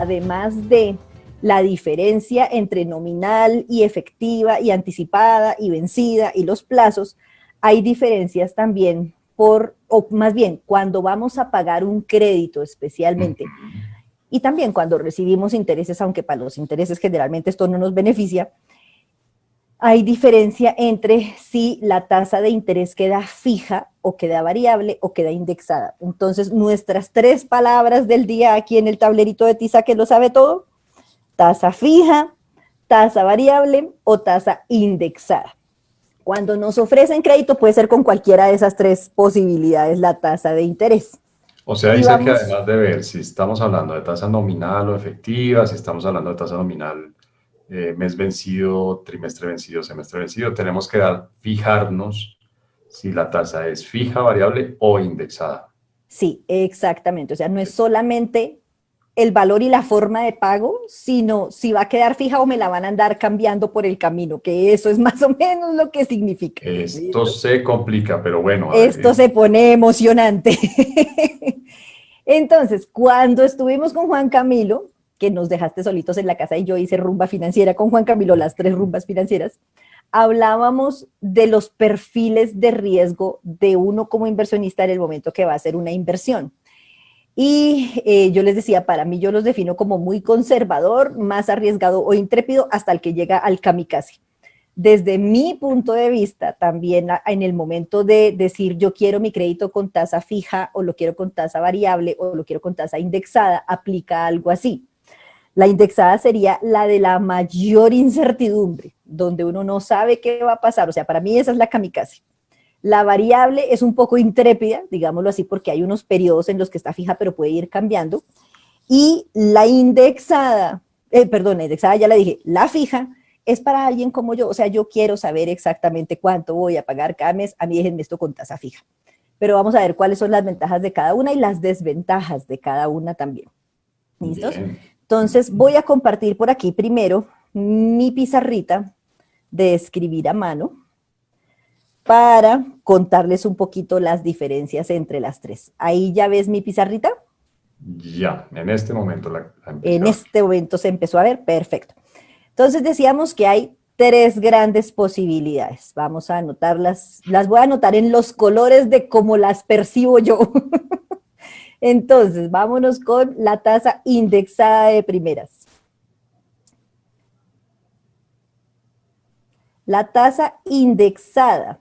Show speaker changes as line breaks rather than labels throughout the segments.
además de la diferencia entre nominal y efectiva y anticipada y vencida y los plazos, hay diferencias también o más bien, cuando vamos a pagar un crédito especialmente, y también cuando recibimos intereses, aunque para los intereses generalmente esto no nos beneficia, hay diferencia entre si la tasa de interés queda fija o queda variable o queda indexada. Entonces, nuestras 3 palabras del día aquí en el tablerito de Tisa, que lo sabe todo: tasa fija, tasa variable o tasa indexada. Cuando nos ofrecen crédito puede ser con cualquiera de esas 3 posibilidades la tasa de interés.
O sea,
Y
dice que
vamos,
además de ver si estamos hablando de tasa nominal o efectiva, si estamos hablando de tasa nominal mes vencido, trimestre vencido, semestre vencido, tenemos que fijarnos si la tasa es fija, variable o indexada.
sí, exactamente. O sea, no es solamente el valor y la forma de pago, sino si va a quedar fija o me la van a andar cambiando por el camino, que eso es más o menos lo que significa.
Esto
¿Listo?
se complica, pero bueno,
Esto se pone emocionante. Entonces, cuando estuvimos con Juan Camilo, que nos dejaste solitos en la casa y yo hice rumba financiera con Juan Camilo, las 3 rumbas financieras, hablábamos de los perfiles de riesgo de uno como inversionista en el momento que va a hacer una inversión. Y yo les decía, para mí yo los defino como muy conservador, más arriesgado o intrépido, hasta el que llega al kamikaze. Desde mi punto de vista, también en el momento de decir yo quiero mi crédito con tasa fija o lo quiero con tasa variable o lo quiero con tasa indexada, aplica algo así. La indexada sería la de la mayor incertidumbre, donde uno no sabe qué va a pasar. O sea, para mí esa es la kamikaze. La variable es un poco intrépida, digámoslo así, porque hay unos periodos en los que está fija, pero puede ir cambiando. Y la indexada, la indexada ya la dije, la fija es para alguien como yo. O sea, yo quiero saber exactamente cuánto voy a pagar cada mes. A mí déjenme esto con tasa fija. Pero vamos a ver cuáles son las ventajas de cada una y las desventajas de cada una también. ¿Listos?
bien.
Entonces voy a compartir por aquí primero mi pizarrita de escribir a mano para contarles un poquito las diferencias entre las 3. Ahí ya ves mi pizarrita.
Ya, en este momento la empecé
En
a ver.
este momento se empezó a ver, perfecto. Entonces decíamos que hay 3 grandes posibilidades. Vamos a anotarlas, las voy a anotar en los colores de cómo las percibo yo. Entonces, vámonos con la tasa indexada de primeras. La tasa indexada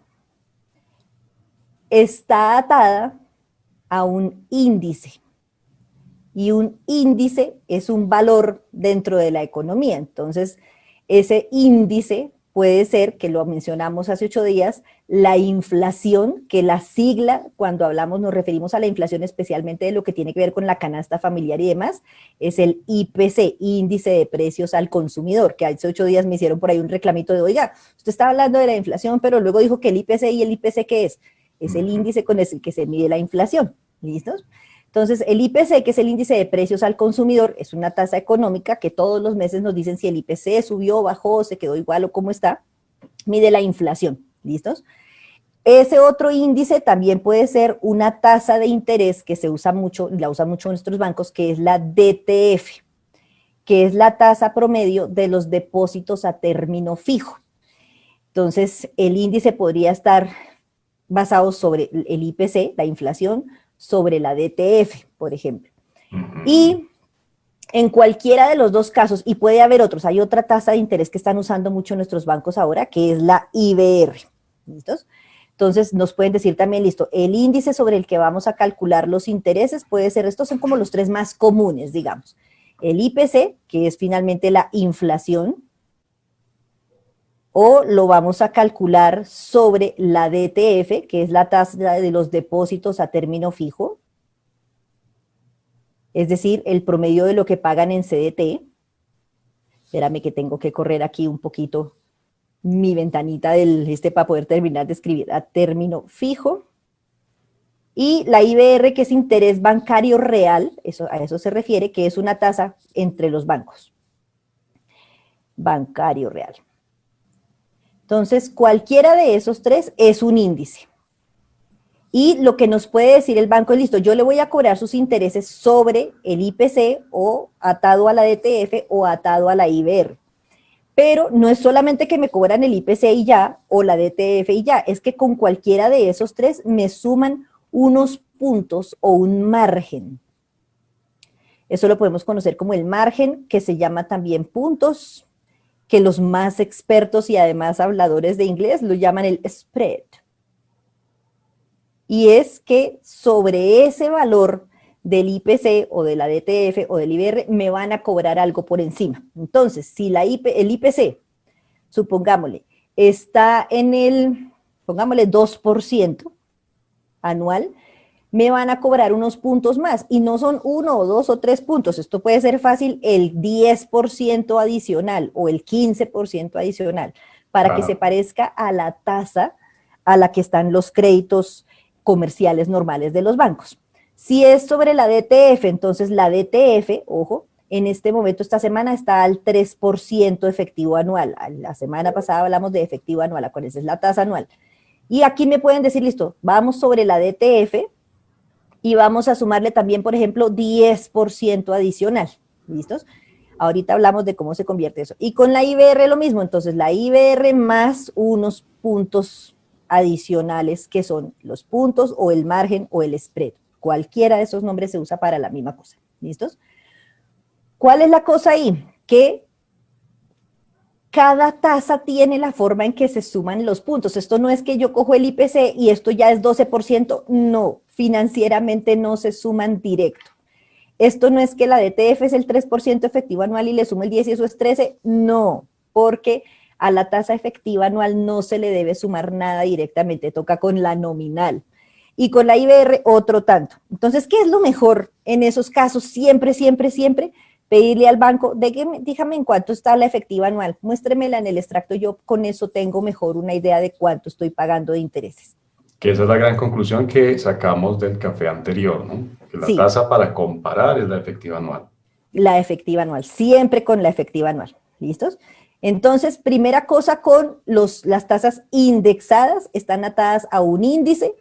está atada a un índice. Y un índice es un valor dentro de la economía. Entonces, ese índice puede ser, que lo mencionamos hace 8 días, la inflación, que la sigla, cuando hablamos, nos referimos a la inflación especialmente de lo que tiene que ver con la canasta familiar y demás, es el IPC, Índice de Precios al Consumidor, que hace 8 días me hicieron por ahí un reclamito de, oiga, usted estaba hablando de la inflación, pero luego dijo que el IPC, ¿y el IPC qué es? Es el índice con el que se mide la inflación. ¿Listos? Entonces, el IPC, que es el índice de precios al consumidor, es una tasa económica que todos los meses nos dicen si el IPC subió, bajó, se quedó igual o cómo está. Mide la inflación. ¿Listos? Ese otro índice también puede ser una tasa de interés que se usa mucho, la usan mucho nuestros bancos, que es la DTF, que es la tasa promedio de los depósitos a término fijo. Entonces, el índice podría estar basado sobre el IPC, la inflación, sobre la DTF, por ejemplo. Y en cualquiera de los 2 casos, y puede haber otros, hay otra tasa de interés que están usando mucho nuestros bancos ahora, que es la IBR. ¿Listos? Entonces nos pueden decir también, listo, el índice sobre el que vamos a calcular los intereses puede ser, estos son como los 3 más comunes, digamos. El IPC, que es finalmente la inflación, o lo vamos a calcular sobre la DTF, que es la tasa de los depósitos a término fijo, es decir, el promedio de lo que pagan en CDT. Espérame que tengo que correr aquí un poquito mi ventanita para poder terminar de escribir a término fijo. Y la IBR, que es interés bancario real, a eso se refiere, que es una tasa entre los bancos. Bancario real. Entonces, cualquiera de esos 3 es un índice. Y lo que nos puede decir el banco es, listo, yo le voy a cobrar sus intereses sobre el IPC o atado a la DTF o atado a la IBR. Pero no es solamente que me cobran el IPC y ya, o la DTF y ya, es que con cualquiera de esos tres me suman unos puntos o un margen. Eso lo podemos conocer como el margen, que se llama también puntos, que los más expertos y además habladores de inglés lo llaman el spread. Y es que sobre ese valor del IPC o de la DTF o del IBR me van a cobrar algo por encima. Entonces, si el IPC, supongámosle, está en el, pongámosle 2% anual, me van a cobrar unos puntos más, y no son 1 o 2 o 3 puntos, esto puede ser fácil el 10% adicional o el 15% adicional, para que se parezca a la tasa a la que están los créditos comerciales normales de los bancos. Si es sobre la DTF, entonces la DTF, ojo, en este momento, esta semana está al 3% efectivo anual. La semana pasada hablamos de efectivo anual, acuérdense, es la tasa anual. Y aquí me pueden decir, listo, vamos sobre la DTF y vamos a sumarle también, por ejemplo, 10% adicional. ¿Listos? Ahorita hablamos de cómo se convierte eso. Y con la IBR lo mismo, entonces la IBR más unos puntos adicionales que son los puntos o el margen o el spread. Cualquiera de esos nombres se usa para la misma cosa. ¿Listos? ¿Cuál es la cosa ahí? Que cada tasa tiene la forma en que se suman los puntos. Esto no es que yo cojo el IPC y esto ya es 12%, no, financieramente no se suman directo. Esto no es que la DTF es el 3% efectivo anual y le sumo el 10 y eso es 13, no, porque a la tasa efectiva anual no se le debe sumar nada directamente, toca con la nominal. Y con la IBR otro tanto. Entonces, ¿qué es lo mejor en esos casos? Siempre, siempre, siempre pedirle al banco, dígame en cuánto está la efectiva anual, muéstremela en el extracto, yo con eso tengo mejor una idea de cuánto estoy pagando de intereses.
Que esa es la gran conclusión que sacamos del café anterior, ¿no? Que la
Sí,
tasa para comparar es la efectiva anual.
la efectiva anual, siempre con la efectiva anual, ¿listos? Entonces, primera cosa con las tasas indexadas, están atadas a un índice,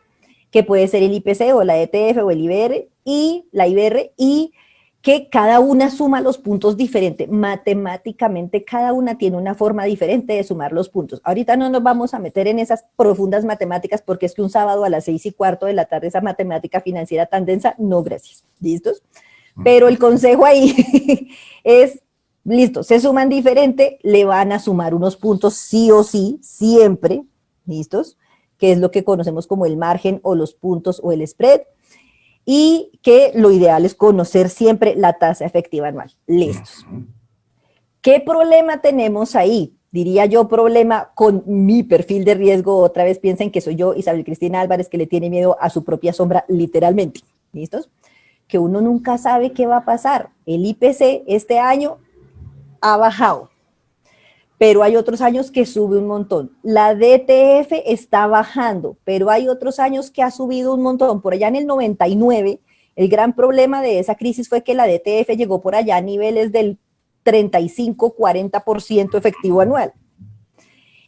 que puede ser el IPC o la ETF o el IBR, y la IBR, y que cada una suma los puntos diferente. Matemáticamente, cada una tiene una forma diferente de sumar los puntos. Ahorita no nos vamos a meter en esas profundas matemáticas, porque es que un sábado a las 6:15 de la tarde, esa matemática financiera tan densa, no, gracias. ¿Listos? Pero el consejo ahí es, listo, se suman diferente, le van a sumar unos puntos sí o sí, siempre, ¿listos? Que es lo que conocemos como el margen o los puntos o el spread, y que lo ideal es conocer siempre la tasa efectiva anual. Listos. ¿Qué problema tenemos ahí? Diría yo, problema con mi perfil de riesgo. Otra vez piensen que soy yo, Isabel Cristina Álvarez, que le tiene miedo a su propia sombra, literalmente. ¿Listos? Que uno nunca sabe qué va a pasar. El IPC este año ha bajado, pero hay otros años que sube un montón. La DTF está bajando, pero hay otros años que ha subido un montón. Por allá en el 99, el gran problema de esa crisis fue que la DTF llegó por allá a niveles del 35-40% efectivo anual.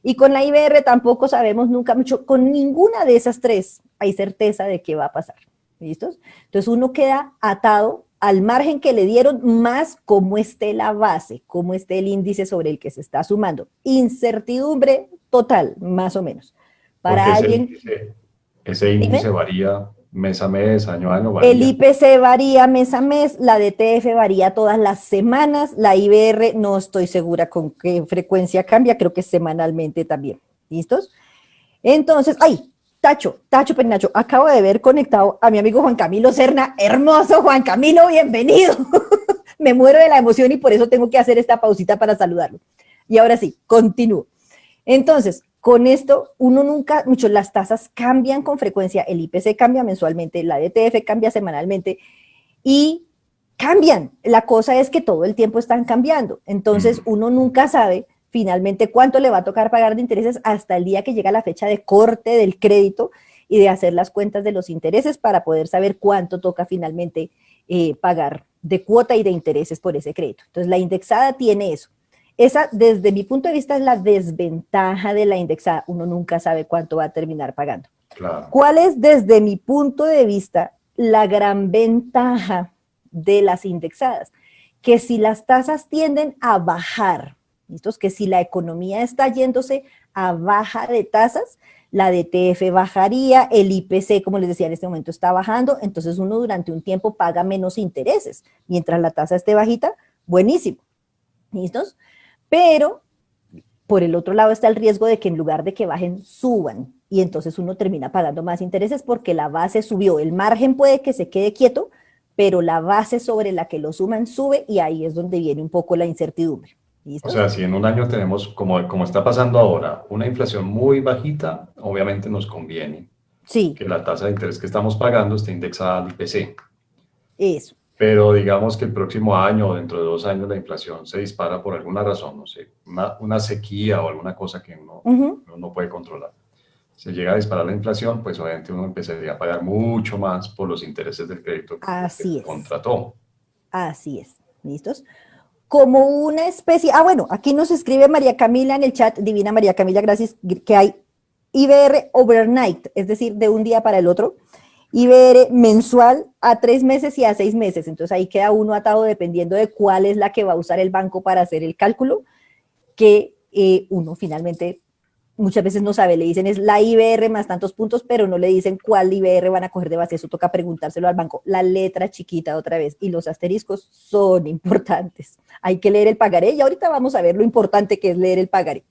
Y con la IBR tampoco sabemos nunca mucho. Con ninguna de esas tres hay certeza de qué va a pasar. ¿Listos? Entonces uno queda atado al margen que le dieron, más cómo esté la base, cómo esté el índice sobre el que se está sumando. Incertidumbre total, más o menos.
Porque
Para alguien,
ese índice
dime,
varía mes a mes, año a año,
el
varía.
IPC varía mes a mes, la DTF varía todas las semanas, la IBR no estoy segura con qué frecuencia cambia, creo que semanalmente también. ¿Listos? Entonces, ay, Tacho Penacho, acabo de ver conectado a mi amigo Juan Camilo Serna. Hermoso, Juan Camilo, bienvenido. Me muero de la emoción y por eso tengo que hacer esta pausita para saludarlo. Y ahora sí, continúo. Entonces, con esto, uno nunca, mucho, las tasas cambian con frecuencia, el IPC cambia mensualmente, la DTF cambia semanalmente y cambian. La cosa es que todo el tiempo están cambiando. Entonces, uno nunca sabe finalmente cuánto le va a tocar pagar de intereses hasta el día que llega la fecha de corte del crédito y de hacer las cuentas de los intereses para poder saber cuánto toca finalmente pagar de cuota y de intereses por ese crédito. Entonces, la indexada tiene eso. Esa, desde mi punto de vista, es la desventaja de la indexada. Uno nunca sabe cuánto va a terminar pagando.
Claro.
¿Cuál es, desde mi punto de vista, la gran ventaja de las indexadas? Que si las tasas tienden a bajar, ¿listos? Que si la economía está yéndose a baja de tasas, la DTF bajaría, el IPC, como les decía, en este momento está bajando, entonces uno durante un tiempo paga menos intereses. Mientras la tasa esté bajita, buenísimo. ¿Listos? Pero por el otro lado está el riesgo de que en lugar de que bajen, suban. Y entonces uno termina pagando más intereses porque la base subió. El margen puede que se quede quieto, pero la base sobre la que lo suman sube y ahí es donde viene un poco la incertidumbre.
O
¿Listos?
sea, si en un año tenemos, como está pasando ahora, una inflación muy bajita, obviamente nos conviene
Sí,
que la tasa de interés que estamos pagando esté indexada al IPC.
eso.
Pero digamos que el próximo año o dentro de 2 años la inflación se dispara por alguna razón, no sé, una sequía o alguna cosa que uno no puede controlar. Se llega a disparar la inflación, pues obviamente uno empezaría a pagar mucho más por los intereses del crédito que
Así es.
contrató.
Así es. ¿Listos? Como una especie, bueno, aquí nos escribe María Camila en el chat, divina María Camila, gracias, que hay IBR overnight, es decir, de un día para el otro, IBR mensual a 3 meses y a 6 meses, entonces ahí queda uno atado dependiendo de cuál es la que va a usar el banco para hacer el cálculo, que uno finalmente muchas veces no sabe, le dicen es la IBR más tantos puntos, pero no le dicen cuál IBR van a coger de base, eso toca preguntárselo al banco. La letra chiquita otra vez, y los asteriscos son importantes. Hay que leer el pagaré, y ahorita vamos a ver lo importante que es leer el pagaré.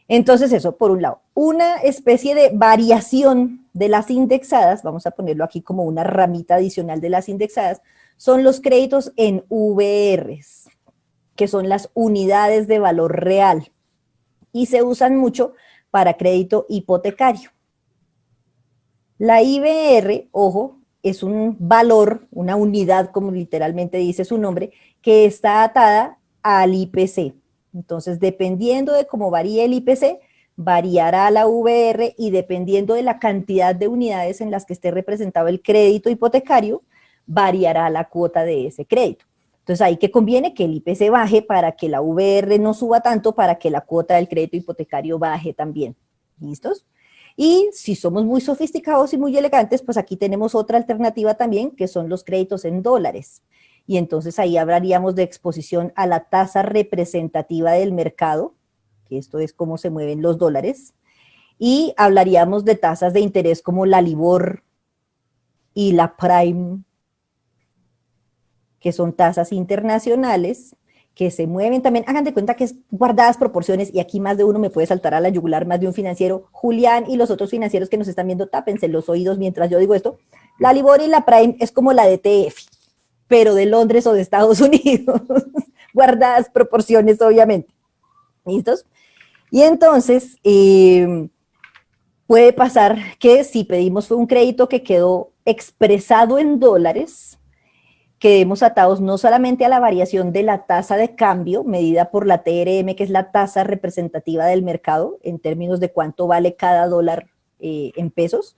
Entonces eso, por un lado. Una especie de variación de las indexadas, vamos a ponerlo aquí como una ramita adicional de las indexadas, son los créditos en VRs, que son las unidades de valor real, y se usan mucho para crédito hipotecario. La IBR, ojo, es un valor, una unidad, como literalmente dice su nombre, que está atada al IPC. Entonces, dependiendo de cómo varíe el IPC, variará la VR, y dependiendo de la cantidad de unidades en las que esté representado el crédito hipotecario, variará la cuota de ese crédito. Entonces, ahí que conviene que el IPC baje para que la VR no suba tanto, para que la cuota del crédito hipotecario baje también. ¿Listos? Y si somos muy sofisticados y muy elegantes, pues aquí tenemos otra alternativa también, que son los créditos en dólares. Y entonces ahí hablaríamos de exposición a la tasa representativa del mercado, que esto es cómo se mueven los dólares, y hablaríamos de tasas de interés como la LIBOR y la Prime, que son tasas internacionales que se mueven también. Hagan de cuenta que es guardadas proporciones, y aquí más de uno me puede saltar a la yugular, más de un financiero. Julián y los otros financieros que nos están viendo, tápense los oídos mientras yo digo esto. La LIBOR y la Prime es como la DTF, pero de Londres o de Estados Unidos, guardadas proporciones, obviamente. ¿Listos? Y entonces, puede pasar que si pedimos un crédito que quedó expresado en dólares, quedemos atados no solamente a la variación de la tasa de cambio medida por la TRM, que es la tasa representativa del mercado en términos de cuánto vale cada dólar en pesos,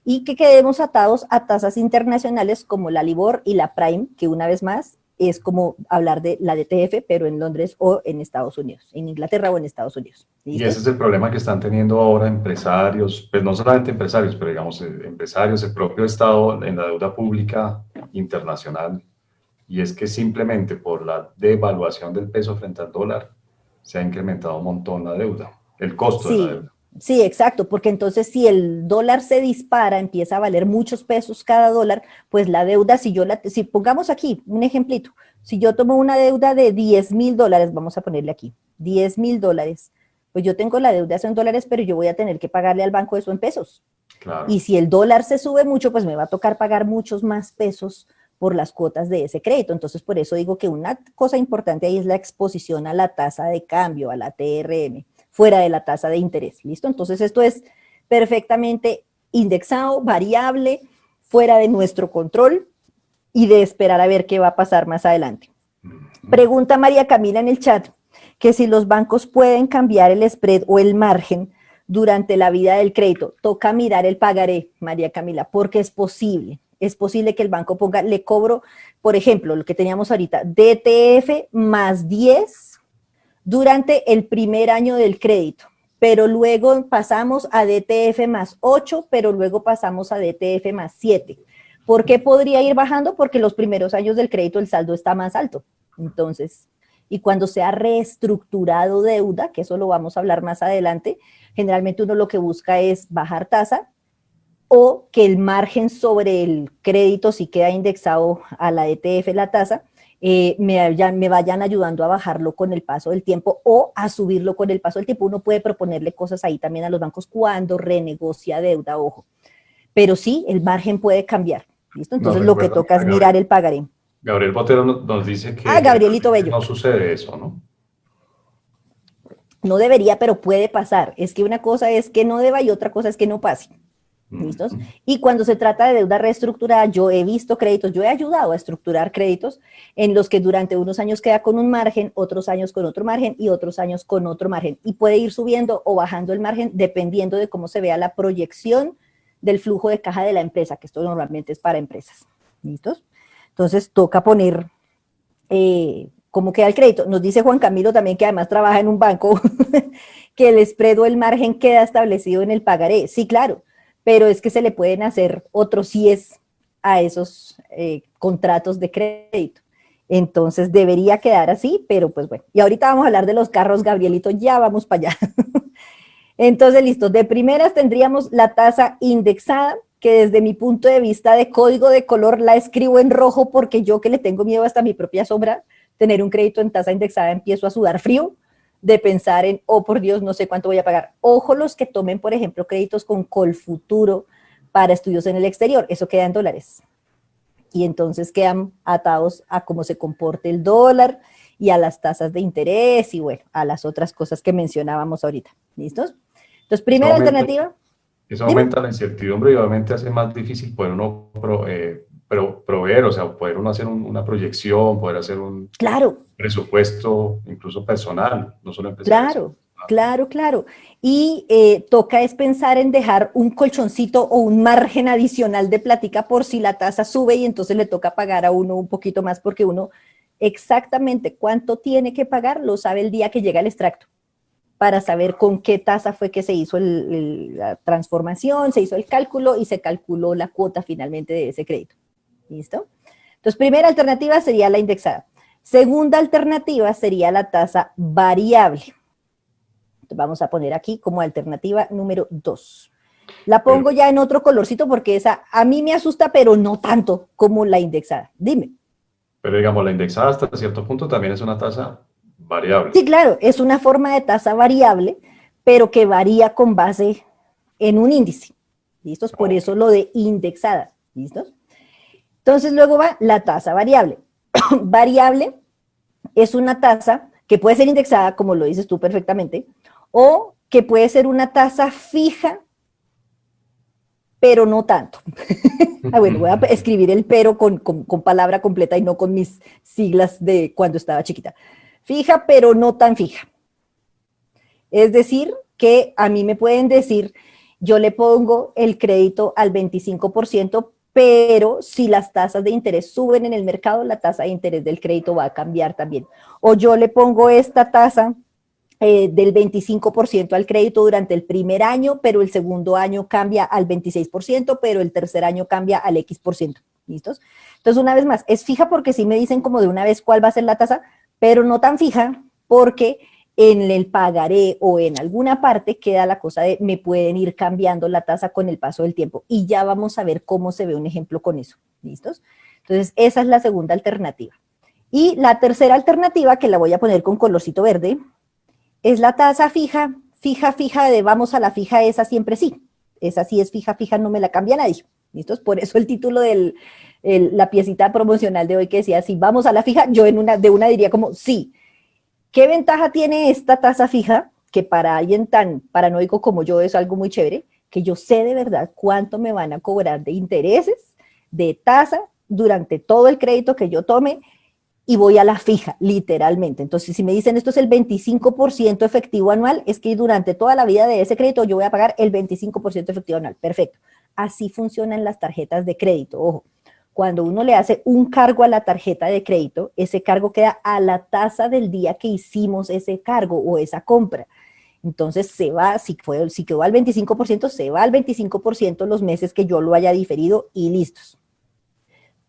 y que quedemos atados a tasas internacionales como la LIBOR y la Prime, que una vez más es como hablar de la DTF, pero en Londres o en Estados Unidos, en Inglaterra o en Estados Unidos.
Y ese
¿Listos?
es el problema que están teniendo ahora empresarios, pues no solamente empresarios, pero digamos empresarios, el propio Estado en la deuda pública internacional, y es que simplemente por la devaluación del peso frente al dólar se ha incrementado un montón la deuda, el costo de la
Sí,
deuda.
sí, exacto, porque entonces si el dólar se dispara, empieza a valer muchos pesos cada dólar, pues la deuda, si pongamos aquí un ejemplito, si yo tomo una deuda de $10,000, vamos a ponerle aquí, $10,000, pues yo tengo la deuda en dólares, pero yo voy a tener que pagarle al banco eso en pesos. Y
Claro.
si el dólar se sube mucho, pues me va a tocar pagar muchos más pesos por las cuotas de ese crédito. Entonces, por eso digo que una cosa importante ahí es la exposición a la tasa de cambio, a la TRM, fuera de la tasa de interés. ¿Listo? Entonces, esto es perfectamente indexado, variable, fuera de nuestro control, y de esperar a ver qué va a pasar más adelante. Pregunta María Camila en el chat que si los bancos pueden cambiar el spread o el margen durante la vida del crédito. Toca mirar el pagaré, María Camila, porque es posible. Es posible que el banco ponga, le cobro, por ejemplo, lo que teníamos ahorita, DTF más 10 durante el primer año del crédito, pero luego pasamos a DTF más 8, pero luego pasamos a DTF más 7. ¿Por qué podría ir bajando? Porque los primeros años del crédito el saldo está más alto. Entonces, y cuando se ha reestructurado deuda, que eso lo vamos a hablar más adelante, generalmente uno lo que busca es bajar tasa o que el margen sobre el crédito, si queda indexado a la ETF, la tasa, me vayan ayudando a bajarlo con el paso del tiempo o a subirlo con el paso del tiempo. Uno puede proponerle cosas ahí también a los bancos cuando renegocia deuda, ojo. Pero sí, el margen puede cambiar, ¿listo? Entonces lo que toca es mirar el pagaré.
Gabriel Botero nos dice que
Gabrielito Bello.
no sucede eso, ¿no?
No debería, pero puede pasar. Es que una cosa es que no deba y otra cosa es que no pase. ¿Listos? Y cuando se trata de deuda reestructurada, yo he visto créditos, yo he ayudado a estructurar créditos en los que durante unos años queda con un margen, otros años con otro margen y otros años con otro margen. Y puede ir subiendo o bajando el margen dependiendo de cómo se vea la proyección del flujo de caja de la empresa, que esto normalmente es para empresas. ¿Listos? Entonces toca poner cómo queda el crédito. Nos dice Juan Camilo también, que además trabaja en un banco, que el spread o el margen queda establecido en el pagaré. Sí, claro, pero es que se le pueden hacer otros síes a esos contratos de crédito. Entonces debería quedar así, pero pues bueno. Y ahorita vamos a hablar de los carros, Gabrielito, ya vamos para allá. Entonces, listo, de primeras tendríamos la tasa indexada, que desde mi punto de vista de código de color la escribo en rojo porque yo, que le tengo miedo hasta mi propia sombra, tener un crédito en tasa indexada, empiezo a sudar frío de pensar en, oh por Dios, no sé cuánto voy a pagar. Ojo los que tomen, por ejemplo, créditos con Colfuturo para estudios en el exterior, eso queda en dólares. Y entonces quedan atados a cómo se comporte el dólar y a las tasas de interés y bueno, a las otras cosas que mencionábamos ahorita. ¿Listos? Entonces, primera alternativa.
Eso aumenta la incertidumbre y obviamente hace más difícil poder uno proveer, o sea, poder uno hacer una proyección, poder hacer un presupuesto incluso personal, no solo empresarial.
Claro. Y toca es pensar en dejar un colchoncito o un margen adicional de plática por si la tasa sube y entonces le toca pagar a uno un poquito más, porque uno exactamente cuánto tiene que pagar lo sabe el día que llega el extracto, para saber con qué tasa fue que se hizo la transformación, se hizo el cálculo y se calculó la cuota finalmente de ese crédito. ¿Listo? Entonces, primera alternativa sería la indexada. Segunda alternativa sería la tasa variable. Entonces, vamos a poner aquí como alternativa número 2. La pongo ya en otro colorcito porque esa a mí me asusta, pero no tanto como la indexada. Dime.
Pero digamos, la indexada hasta cierto punto también es una tasa variable.
Sí, claro, es una forma de tasa variable, pero que varía con base en un índice. ¿Listos? Por eso lo de indexada. ¿Listos? Entonces luego va la tasa variable. Variable es una tasa que puede ser indexada, como lo dices tú perfectamente, o que puede ser una tasa fija, pero no tanto. Bueno, voy a escribir el pero con palabra completa y no con mis siglas de cuando estaba chiquita. Fija, pero no tan fija. Es decir, que a mí me pueden decir, yo le pongo el crédito al 25%, pero si las tasas de interés suben en el mercado, la tasa de interés del crédito va a cambiar también. O yo le pongo esta tasa del 25% al crédito durante el primer año, pero el segundo año cambia al 26%, pero el tercer año cambia al X%. ¿Listos? Entonces, una vez más, es fija porque sí me dicen como de una vez cuál va a ser la tasa, pero no tan fija porque en el pagaré o en alguna parte queda la cosa de me pueden ir cambiando la tasa con el paso del tiempo. Y ya vamos a ver cómo se ve un ejemplo con eso. ¿Listos? Entonces, esa es la segunda alternativa. Y la tercera alternativa, que la voy a poner con colorcito verde, es la tasa fija de vamos a la fija, esa siempre sí. Esa sí es fija, no me la cambia nadie. ¿Listos? Por eso el título de la piecita promocional de hoy que decía, si vamos a la fija, yo de una diría como sí. ¿Qué ventaja tiene esta tasa fija? Que para alguien tan paranoico como yo es algo muy chévere, que yo sé de verdad cuánto me van a cobrar de intereses, de tasa, durante todo el crédito que yo tome, y voy a la fija, literalmente. Entonces, si me dicen esto es el 25% efectivo anual, es que durante toda la vida de ese crédito yo voy a pagar el 25% efectivo anual. Perfecto. Así funcionan las tarjetas de crédito. Ojo, cuando uno le hace un cargo a la tarjeta de crédito, ese cargo queda a la tasa del día que hicimos ese cargo o esa compra. Entonces se va, si quedó al 25%, se va al 25% los meses que yo lo haya diferido y listos.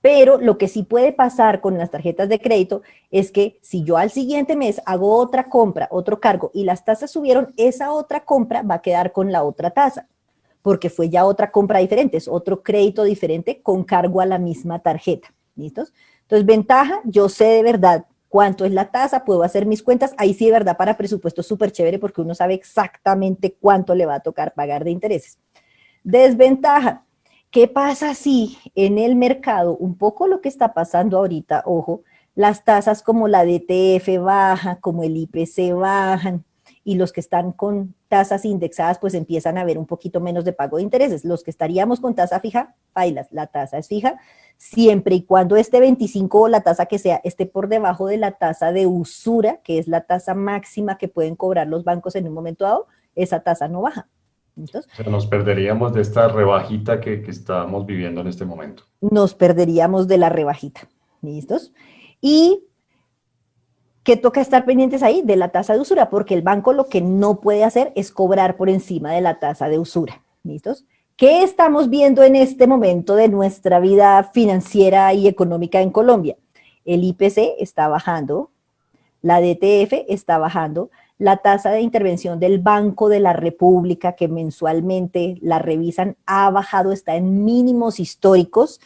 Pero lo que sí puede pasar con las tarjetas de crédito es que si yo al siguiente mes hago otra compra, otro cargo y las tasas subieron, esa otra compra va a quedar con la otra tasa, porque fue ya otra compra diferente, es otro crédito diferente con cargo a la misma tarjeta. ¿Listos? Entonces, ventaja, yo sé de verdad cuánto es la tasa, puedo hacer mis cuentas, ahí sí de verdad para presupuesto es súper chévere porque uno sabe exactamente cuánto le va a tocar pagar de intereses. Desventaja, ¿qué pasa si en el mercado, un poco lo que está pasando ahorita, ojo, las tasas como la DTF baja, como el IPC bajan, y los que están con tasas indexadas pues empiezan a ver un poquito menos de pago de intereses. Los que estaríamos con tasa fija, bailas, la tasa es fija, siempre y cuando este 25 o la tasa que sea esté por debajo de la tasa de usura, que es la tasa máxima que pueden cobrar los bancos en un momento dado, esa tasa no baja. ¿Listos?
O sea, nos perderíamos de esta rebajita que estamos viviendo en este momento.
Nos perderíamos de la rebajita. ¿Listos? Y que toca estar pendientes ahí de la tasa de usura, porque el banco lo que no puede hacer es cobrar por encima de la tasa de usura. ¿Listos? ¿Qué estamos viendo en este momento de nuestra vida financiera y económica en Colombia? El IPC está bajando, la DTF está bajando, la tasa de intervención del Banco de la República, que mensualmente la revisan, ha bajado, está en mínimos históricos,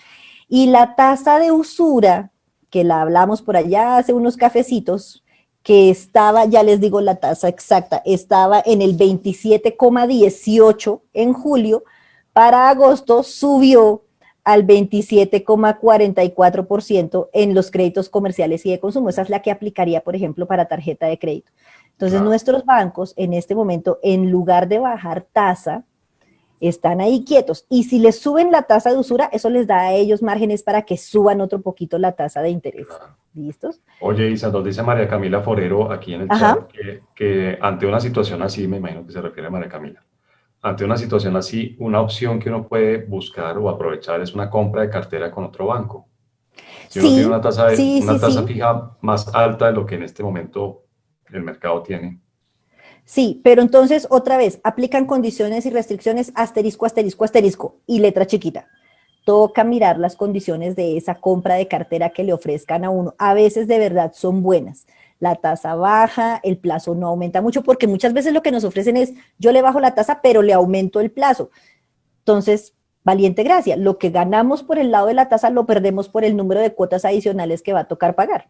y la tasa de usura, que la hablamos por allá hace unos cafecitos, que estaba, ya les digo la tasa exacta, estaba en el 27,18 en julio, para agosto subió al 27,44% en los créditos comerciales y de consumo. Esa es la que aplicaría, por ejemplo, para tarjeta de crédito. Entonces,
Claro.
nuestros bancos en este momento, en lugar de bajar tasa, están ahí quietos. Y si les suben la tasa de usura, eso les da a ellos márgenes para que suban otro poquito la tasa de interés.
Claro.
¿Listos?
Oye, Isa, nos dice María Camila Forero aquí en el
Ajá.
chat que ante una situación así, me imagino que se refiere a María Camila, ante una situación así, una opción que uno puede buscar o aprovechar es una compra de cartera con otro banco. Si uno tiene
Sí, sí, sí,
una tasa
sí.
fija más alta de lo que en este momento el mercado tiene.
Sí, pero entonces otra vez, aplican condiciones y restricciones asterisco, asterisco, asterisco y letra chiquita. Toca mirar las condiciones de esa compra de cartera que le ofrezcan a uno. A veces de verdad son buenas. La tasa baja, el plazo no aumenta mucho, porque muchas veces lo que nos ofrecen es, yo le bajo la tasa, pero le aumento el plazo. Entonces, valiente gracia, lo que ganamos por el lado de la tasa lo perdemos por el número de cuotas adicionales que va a tocar pagar.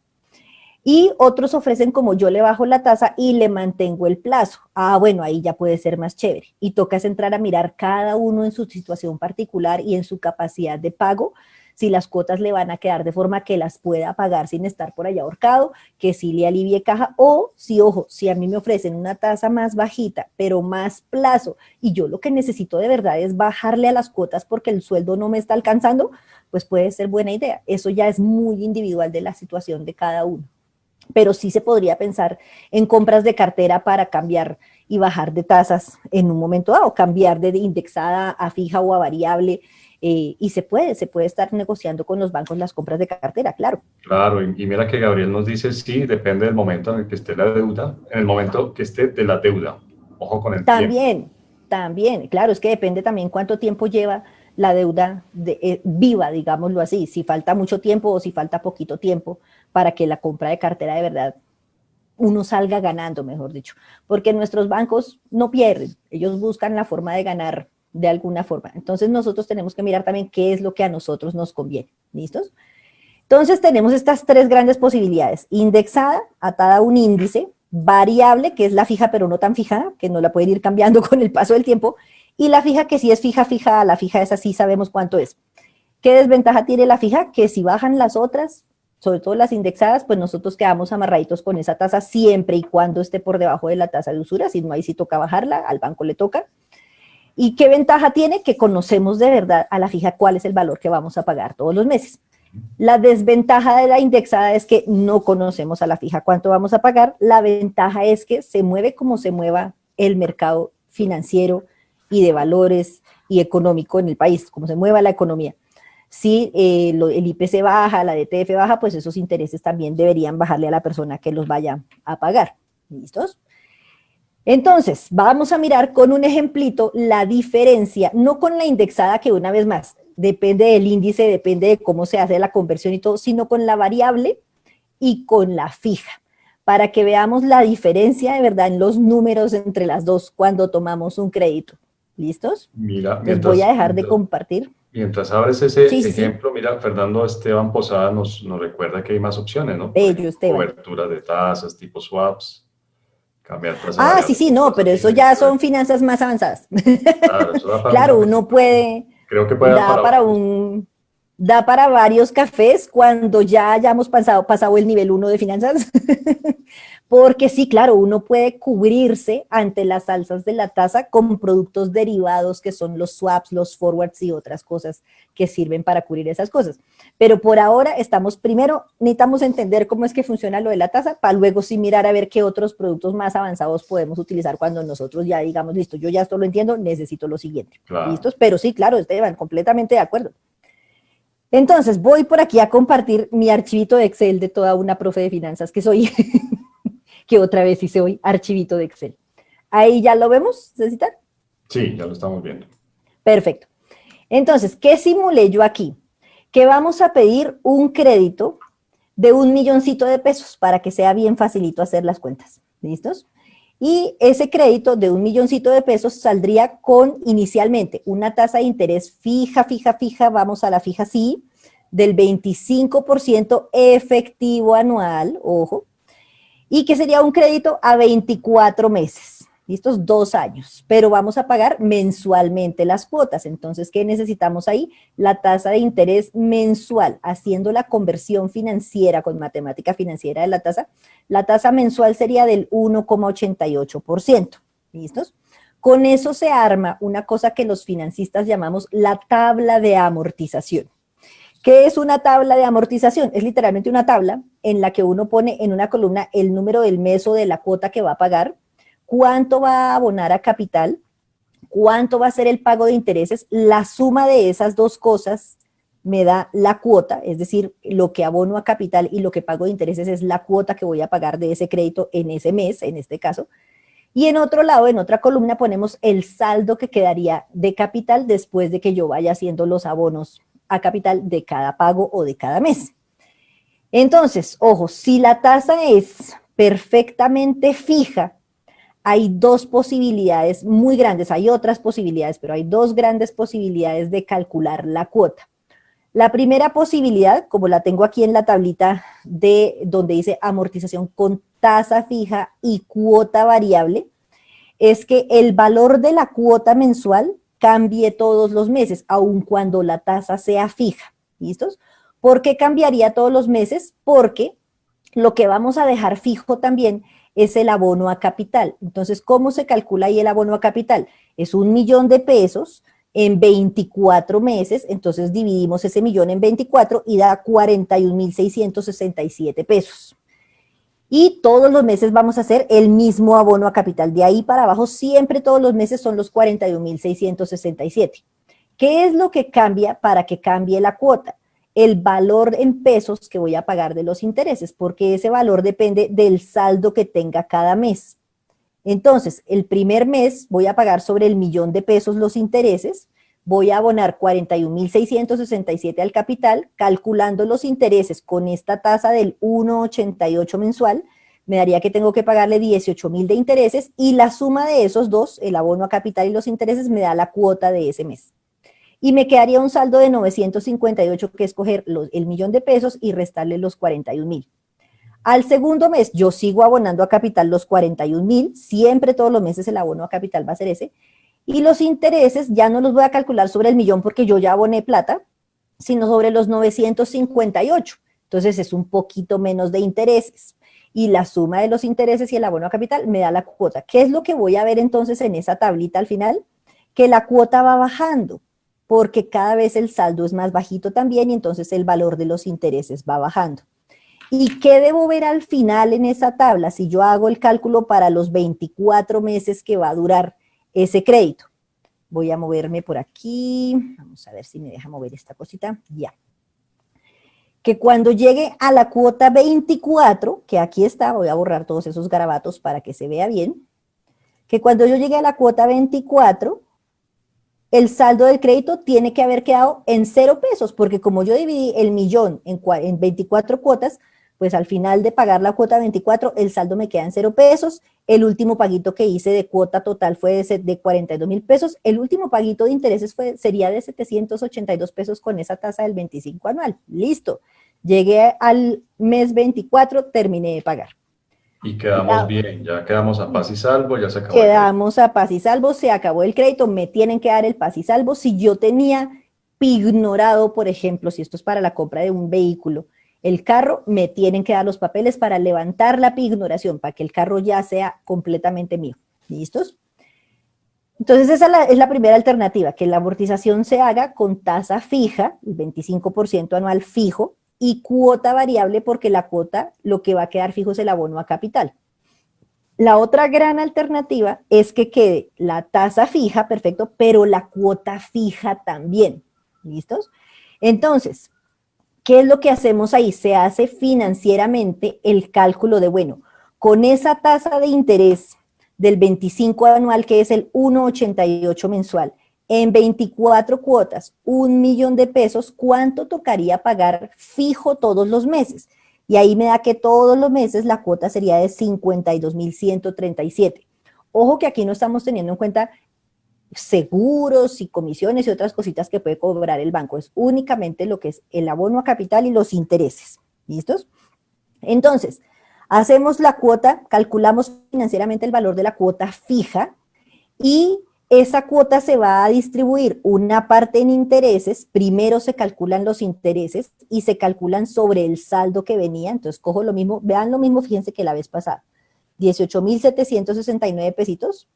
Y otros ofrecen como yo le bajo la tasa y le mantengo el plazo. Ah, bueno, ahí ya puede ser más chévere. Y toca es entrar a mirar cada uno en su situación particular y en su capacidad de pago, si las cuotas le van a quedar de forma que las pueda pagar sin estar por allá ahorcado, que sí le alivie caja, o si, ojo, si a mí me ofrecen una tasa más bajita, pero más plazo, y yo lo que necesito de verdad es bajarle a las cuotas porque el sueldo no me está alcanzando, pues puede ser buena idea. Eso ya es muy individual de la situación de cada uno, pero sí se podría pensar en compras de cartera para cambiar y bajar de tasas en un momento dado, cambiar de indexada a fija o a variable, y se puede estar negociando con los bancos las compras de cartera, claro.
Claro, y mira que Gabriel nos dice, sí, depende del momento en el que esté la deuda, en el momento que esté de la deuda. Ojo con el tiempo.
También, también, claro, es que depende también cuánto tiempo lleva la deuda viva, digámoslo así, si falta mucho tiempo o si falta poquito tiempo para que la compra de cartera de verdad uno salga ganando, mejor dicho, porque nuestros bancos no pierden, ellos buscan la forma de ganar de alguna forma. Entonces nosotros tenemos que mirar también qué es lo que a nosotros nos conviene. ¿Listos? Entonces tenemos estas tres grandes posibilidades: indexada, atada a un índice, variable, que es la fija pero no tan fija, que no la pueden ir cambiando con el paso del tiempo, y la fija, que sí es fija, fija, la fija es así, sabemos cuánto es. ¿Qué desventaja tiene la fija? Que si bajan las otras, sobre todo las indexadas, pues nosotros quedamos amarraditos con esa tasa siempre y cuando esté por debajo de la tasa de usura, si no, ahí sí toca bajarla, al banco le toca. ¿Y qué ventaja tiene? Que conocemos de verdad a la fija cuál es el valor que vamos a pagar todos los meses. La desventaja de la indexada es que no conocemos a la fija cuánto vamos a pagar. La ventaja es que se mueve como se mueva el mercado financiero y de valores y económico en el país, como se mueva la economía. Si el IPC baja, la DTF baja, pues esos intereses también deberían bajarle a la persona que los vaya a pagar. ¿Listos? Entonces, vamos a mirar con un ejemplito la diferencia, no con la indexada que una vez más, depende del índice, depende de cómo se hace la conversión y todo, sino con la variable y con la fija, para que veamos la diferencia de verdad en los números entre las dos cuando tomamos un crédito. ¿Listos?
Mira,
Entonces voy a dejar de compartir.
mientras abres ese
Sí, sí, sí.
ejemplo, mira, Fernando Esteban Posada nos recuerda que hay más opciones, ¿no? Por
Bello,
ejemplo,
Esteban.
cobertura de tasas, tipo swaps, cambiar tasa
Ah, sí,
variable
sí,
por
no,
tasa
pero eso
fija y
ya
todo
son
eso.
finanzas más avanzadas.
Claro, eso da para un
Claro, uno
cafecito.
puede,
Creo que puede dar
da
para
para
varios.
un, da para varios cafés cuando ya hayamos pasado el nivel uno de finanzas. Porque sí, claro, uno puede cubrirse ante las alzas de la tasa con productos derivados que son los swaps, los forwards y otras cosas que sirven para cubrir esas cosas. Pero por ahora primero necesitamos entender cómo es que funciona lo de la tasa para luego sí mirar a ver qué otros productos más avanzados podemos utilizar cuando nosotros ya digamos, listo, yo ya esto lo entiendo, necesito lo siguiente.
Claro.
¿Listos? Pero sí, claro, Esteban, completamente de acuerdo. Entonces, voy por aquí a compartir mi archivito de Excel de toda una profe de finanzas que soy, que otra vez hice hoy, archivito de Excel. Ahí ya lo vemos, Cecita.
Sí, ya lo estamos viendo.
Perfecto. Entonces, ¿qué simulé yo aquí? Que vamos a pedir un crédito de 1.000.000 de pesos para que sea bien facilito hacer las cuentas. ¿Listos? Y ese crédito de 1.000.000 de pesos saldría con inicialmente una tasa de interés fija, fija, fija, vamos a la fija sí, del 25% efectivo anual, ojo, y que sería un crédito a 24 meses, ¿listos? 2 años, pero vamos a pagar mensualmente las cuotas. Entonces, ¿qué necesitamos ahí? La tasa de interés mensual, haciendo la conversión financiera con matemática financiera de la tasa mensual sería del 1,88%, ¿listos? Con eso se arma una cosa que los financistas llamamos la tabla de amortización. ¿Qué es una tabla de amortización? Es literalmente una tabla en la que uno pone en una columna el número del mes o de la cuota que va a pagar, cuánto va a abonar a capital, cuánto va a ser el pago de intereses, la suma de esas dos cosas me da la cuota, es decir, lo que abono a capital y lo que pago de intereses es la cuota que voy a pagar de ese crédito en ese mes, en este caso. Y en otro lado, en otra columna, ponemos el saldo que quedaría de capital después de que yo vaya haciendo los abonos a capital de cada pago o de cada mes. Entonces, ojo, si la tasa es perfectamente fija, hay dos posibilidades muy grandes, hay otras posibilidades, pero hay dos grandes posibilidades de calcular la cuota. La primera posibilidad, como la tengo aquí en la tablita de donde dice amortización con tasa fija y cuota variable, es que el valor de la cuota mensual cambie todos los meses, aun cuando la tasa sea fija. ¿Listos? ¿Por qué cambiaría todos los meses? Porque lo que vamos a dejar fijo también es el abono a capital. Entonces, ¿cómo se calcula ahí el abono a capital? Es 1.000.000 de pesos en 24 meses, entonces dividimos ese millón en 24 y da 41.667 pesos. Y todos los meses vamos a hacer el mismo abono a capital. De ahí para abajo, siempre todos los meses son los 41.667. ¿Qué es lo que cambia para que cambie la cuota? El valor en pesos que voy a pagar de los intereses, porque ese valor depende del saldo que tenga cada mes. Entonces, el primer mes voy a pagar sobre el 1.000.000 de pesos los intereses, voy a abonar 41.667 al capital, calculando los intereses con esta tasa del 1,88 mensual, me daría que tengo que pagarle 18.000 de intereses y la suma de esos dos, el abono a capital y los intereses, me da la cuota de ese mes. Y me quedaría un saldo de 958, que es coger el 1.000.000 de pesos y restarle los 41.000. Al segundo mes, yo sigo abonando a capital los 41.000, siempre todos los meses el abono a capital va a ser ese, y los intereses ya no los voy a calcular sobre el millón porque yo ya aboné plata, sino sobre los 958. Entonces es un poquito menos de intereses. Y la suma de los intereses y el abono a capital me da la cuota. ¿Qué es lo que voy a ver entonces en esa tablita al final? Que la cuota va bajando, porque cada vez el saldo es más bajito también y entonces el valor de los intereses va bajando. ¿Y qué debo ver al final en esa tabla si yo hago el cálculo para los 24 meses que va a durar ese crédito? Voy a moverme por aquí, vamos a ver si me deja mover esta cosita, ya. Que cuando llegue a la cuota 24, que aquí está, voy a borrar todos esos garabatos para que se vea bien, que cuando yo llegue a la cuota 24, el saldo del crédito tiene que haber quedado en 0 pesos, porque como yo dividí el millón en 24 cuotas, pues al final de pagar la cuota 24, el saldo me queda en 0 pesos, el último paguito que hice de cuota total fue de 42.000 pesos, el último paguito de intereses sería de 782 pesos con esa tasa del 25 anual. Listo, llegué al mes 24, terminé de pagar.
Y quedamos bien, ya quedamos a paz y salvo, ya se acabó el crédito.
Quedamos a paz y salvo, se acabó el crédito, me tienen que dar el paz y salvo. Si yo tenía pignorado, por ejemplo, si esto es para la compra de un vehículo, el carro, me tienen que dar los papeles para levantar la pignoración, para que el carro ya sea completamente mío. ¿Listos? Entonces esa es la primera alternativa, que la amortización se haga con tasa fija, el 25% anual fijo, y cuota variable, porque la cuota lo que va a quedar fijo es el abono a capital. La otra gran alternativa es que quede la tasa fija, perfecto, pero la cuota fija también. ¿Listos? Entonces, ¿qué es lo que hacemos ahí? Se hace financieramente el cálculo de, bueno, con esa tasa de interés del 25 anual, que es el 1,88 mensual, en 24 cuotas, 1.000.000 de pesos, ¿cuánto tocaría pagar fijo todos los meses? Y ahí me da que todos los meses la cuota sería de 52.137. Ojo que aquí no estamos teniendo en cuenta seguros y comisiones y otras cositas que puede cobrar el banco. Es únicamente lo que es el abono a capital y los intereses. ¿Listos? Entonces, hacemos la cuota, calculamos financieramente el valor de la cuota fija y esa cuota se va a distribuir una parte en intereses. Primero se calculan los intereses y se calculan sobre el saldo que venía. Entonces cojo lo mismo, vean lo mismo, fíjense que la vez pasada. 18.769 pesitos,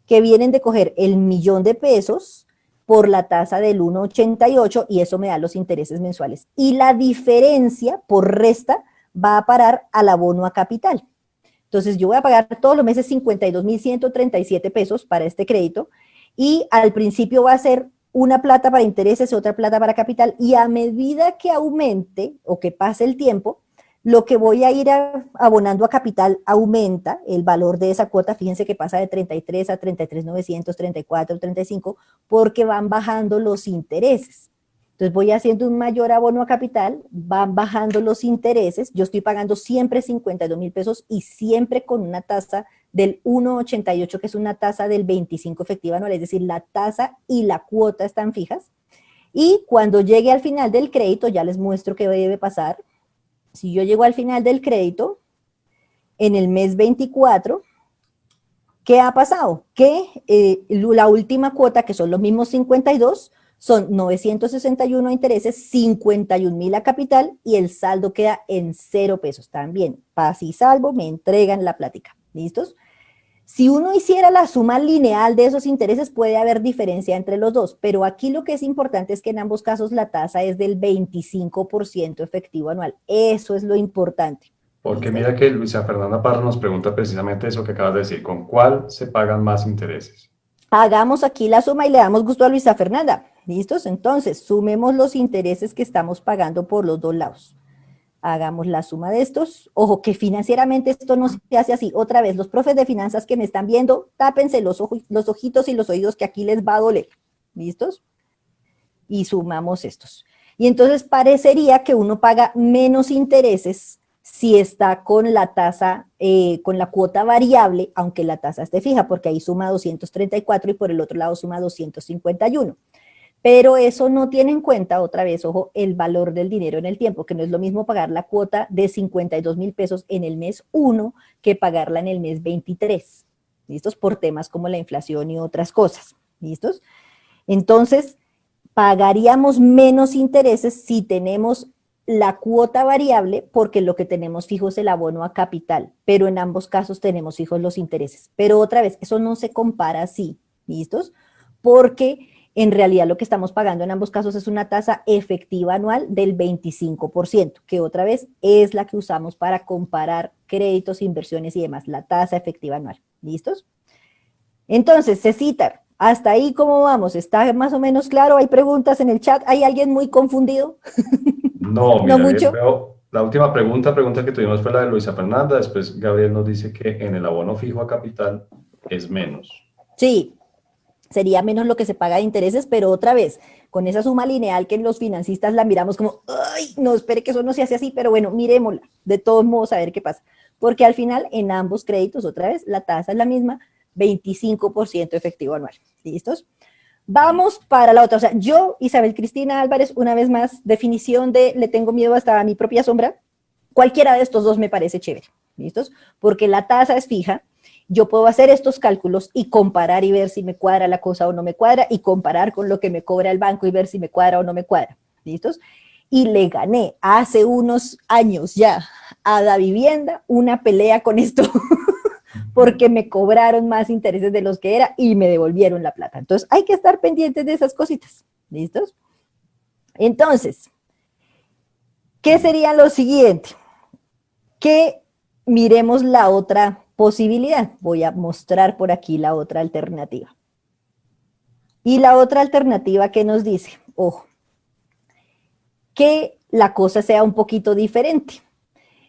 que vienen de coger el 1.000.000 de pesos por la tasa del 1,88 y eso me da los intereses mensuales. Y la diferencia por resta va a parar al abono a capital. Entonces yo voy a pagar todos los meses 52.137 pesos para este crédito y al principio va a ser una plata para intereses, otra plata para capital y a medida que aumente o que pase el tiempo, lo que voy a ir abonando a capital aumenta el valor de esa cuota. Fíjense que pasa de 33 a 33.900, 34, 35, porque van bajando los intereses. Entonces voy haciendo un mayor abono a capital, van bajando los intereses, yo estoy pagando siempre 52.000 pesos y siempre con una tasa del 1,88, que es una tasa del 25 efectiva anual, es decir, la tasa y la cuota están fijas. Y cuando llegue al final del crédito, ya les muestro qué debe pasar. Si yo llego al final del crédito, en el mes 24, ¿qué ha pasado? Que la última cuota, que son los mismos 52, son 961 a intereses, 51.000 a capital y el saldo queda en 0 pesos. También, paz y salvo, me entregan la plática. ¿Listos? Si uno hiciera la suma lineal de esos intereses, puede haber diferencia entre los dos, pero aquí lo que es importante es que en ambos casos la tasa es del 25% efectivo anual. Eso es lo importante.
Porque
¿Listo?
mira que Luisa Fernanda Parra nos pregunta precisamente eso que acabas de decir, ¿con cuál se pagan más intereses?
Hagamos aquí la suma y le damos gusto a Luisa Fernanda. ¿Listos? Entonces, sumemos los intereses que estamos pagando por los dos lados. Hagamos la suma de estos. Ojo, que financieramente esto no se hace así. Otra vez, los profes de finanzas que me están viendo, tápense los ojitos y los oídos que aquí les va a doler. ¿Listos? Y sumamos estos. Y entonces parecería que uno paga menos intereses si está con la tasa, con la cuota variable, aunque la tasa esté fija, porque ahí suma 234 y por el otro lado suma 251. Pero eso no tiene en cuenta, otra vez, ojo, el valor del dinero en el tiempo, que no es lo mismo pagar la cuota de 52.000 pesos en el mes 1 que pagarla en el mes 23. ¿Listos? Por temas como la inflación y otras cosas. ¿Listos? Entonces, pagaríamos menos intereses si tenemos la cuota variable, porque lo que tenemos fijo es el abono a capital, pero en ambos casos tenemos fijos los intereses. Pero otra vez, eso no se compara así. ¿Listos? Porque en realidad lo que estamos pagando en ambos casos es una tasa efectiva anual del 25%, que otra vez es la que usamos para comparar créditos, inversiones y demás, la tasa efectiva anual. ¿Listos? Entonces, Cecitar, hasta ahí cómo vamos, ¿está más o menos claro? ¿Hay preguntas en el chat? ¿Hay alguien muy confundido?
No,
¿No
mira,
mucho?
veo, la última pregunta que tuvimos fue la de Luisa Fernanda, después Gabriel nos dice que en el abono fijo a capital es menos.
Sí, sería menos lo que se paga de intereses, pero otra vez, con esa suma lineal que los financistas la miramos como, ay, no, espere que eso no se hace así, pero bueno, miremosla, de todos modos a ver qué pasa. Porque al final, en ambos créditos, otra vez, la tasa es la misma, 25% efectivo anual. ¿Listos? Vamos para la otra. O sea, yo, Isabel Cristina Álvarez, una vez más, definición de le tengo miedo hasta a mi propia sombra. Cualquiera de estos dos me parece chévere. ¿Listos? Porque la tasa es fija. Yo puedo hacer estos cálculos y comparar y ver si me cuadra la cosa o no me cuadra y comparar con lo que me cobra el banco y ver si me cuadra o no me cuadra. ¿Listos? Y le gané hace unos años ya a la vivienda una pelea con esto porque me cobraron más intereses de los que era y me devolvieron la plata. Entonces hay que estar pendientes de esas cositas. ¿Listos? Entonces, ¿qué sería lo siguiente? Que miremos la otra posibilidad. Voy a mostrar por aquí la otra alternativa. Y la otra alternativa que nos dice, ojo, que la cosa sea un poquito diferente,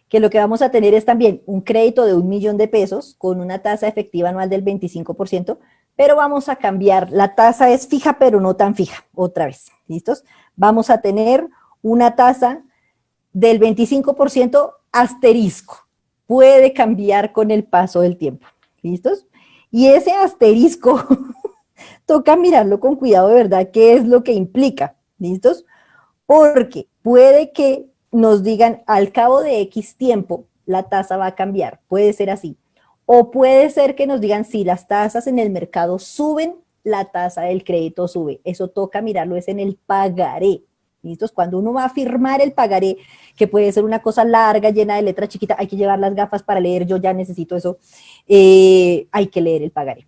que lo que vamos a tener es también un crédito de 1.000.000 de pesos con una tasa efectiva anual del 25%, pero vamos a cambiar, la tasa es fija pero no tan fija, otra vez, ¿listos? Vamos a tener una tasa del 25% asterisco, puede cambiar con el paso del tiempo, ¿listos? Y ese asterisco toca mirarlo con cuidado de verdad qué es lo que implica, ¿listos? Porque puede que nos digan al cabo de X tiempo la tasa va a cambiar, puede ser así. O puede ser que nos digan si las tasas en el mercado suben, la tasa del crédito sube. Eso toca mirarlo, es en el pagaré. ¿Listos? Cuando uno va a firmar el pagaré, que puede ser una cosa larga, llena de letra chiquita, hay que llevar las gafas para leer, yo ya necesito eso, hay que leer el pagaré.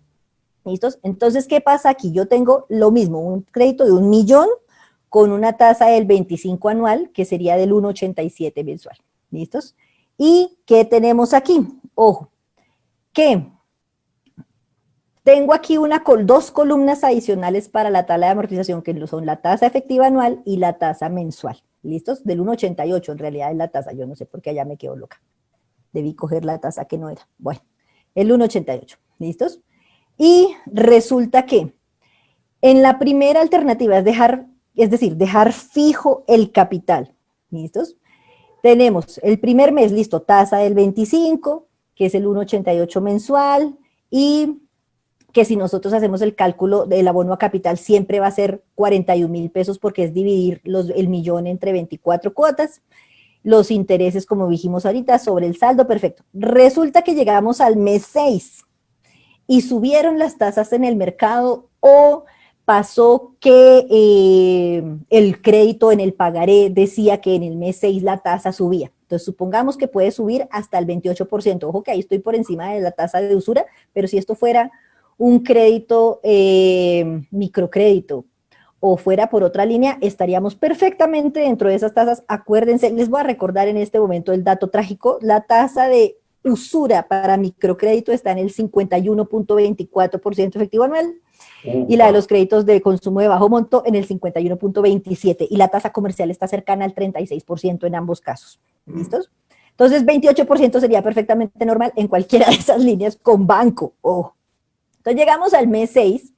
¿Listos? Entonces, ¿qué pasa aquí? Yo tengo lo mismo, un crédito de 1.000.000 con una tasa del 25 anual, que sería del 1,87 mensual. ¿Listos? ¿Y qué tenemos aquí? Ojo, que tengo aquí dos columnas adicionales para la tabla de amortización, que son la tasa efectiva anual y la tasa mensual. ¿Listos? Del 1,88 en realidad es la tasa, yo no sé por qué allá me quedo loca. Debí coger la tasa que no era. Bueno, el 1,88. ¿Listos? Y resulta que en la primera alternativa es decir, dejar fijo el capital. ¿Listos? Tenemos el primer mes, listo, tasa del 25, que es el 1,88 mensual, y que si nosotros hacemos el cálculo del abono a capital siempre va a ser 41.000 pesos porque es dividir el millón entre 24 cuotas. Los intereses, como dijimos ahorita, sobre el saldo, perfecto. Resulta que llegamos al mes 6 y subieron las tasas en el mercado o pasó que el crédito en el pagaré decía que en el mes 6 la tasa subía. Entonces, supongamos que puede subir hasta el 28%. Ojo que ahí estoy por encima de la tasa de usura, pero si esto fuera un crédito microcrédito o fuera por otra línea, estaríamos perfectamente dentro de esas tasas. Acuérdense, les voy a recordar en este momento el dato trágico, la tasa de usura para microcrédito está en el 51,24% efectivo anual y la de los créditos de consumo de bajo monto en el 51,27% y la tasa comercial está cercana al 36% en ambos casos. ¿Listos? Entonces 28% sería perfectamente normal en cualquiera de esas líneas con banco. Oh. Entonces llegamos al mes 6,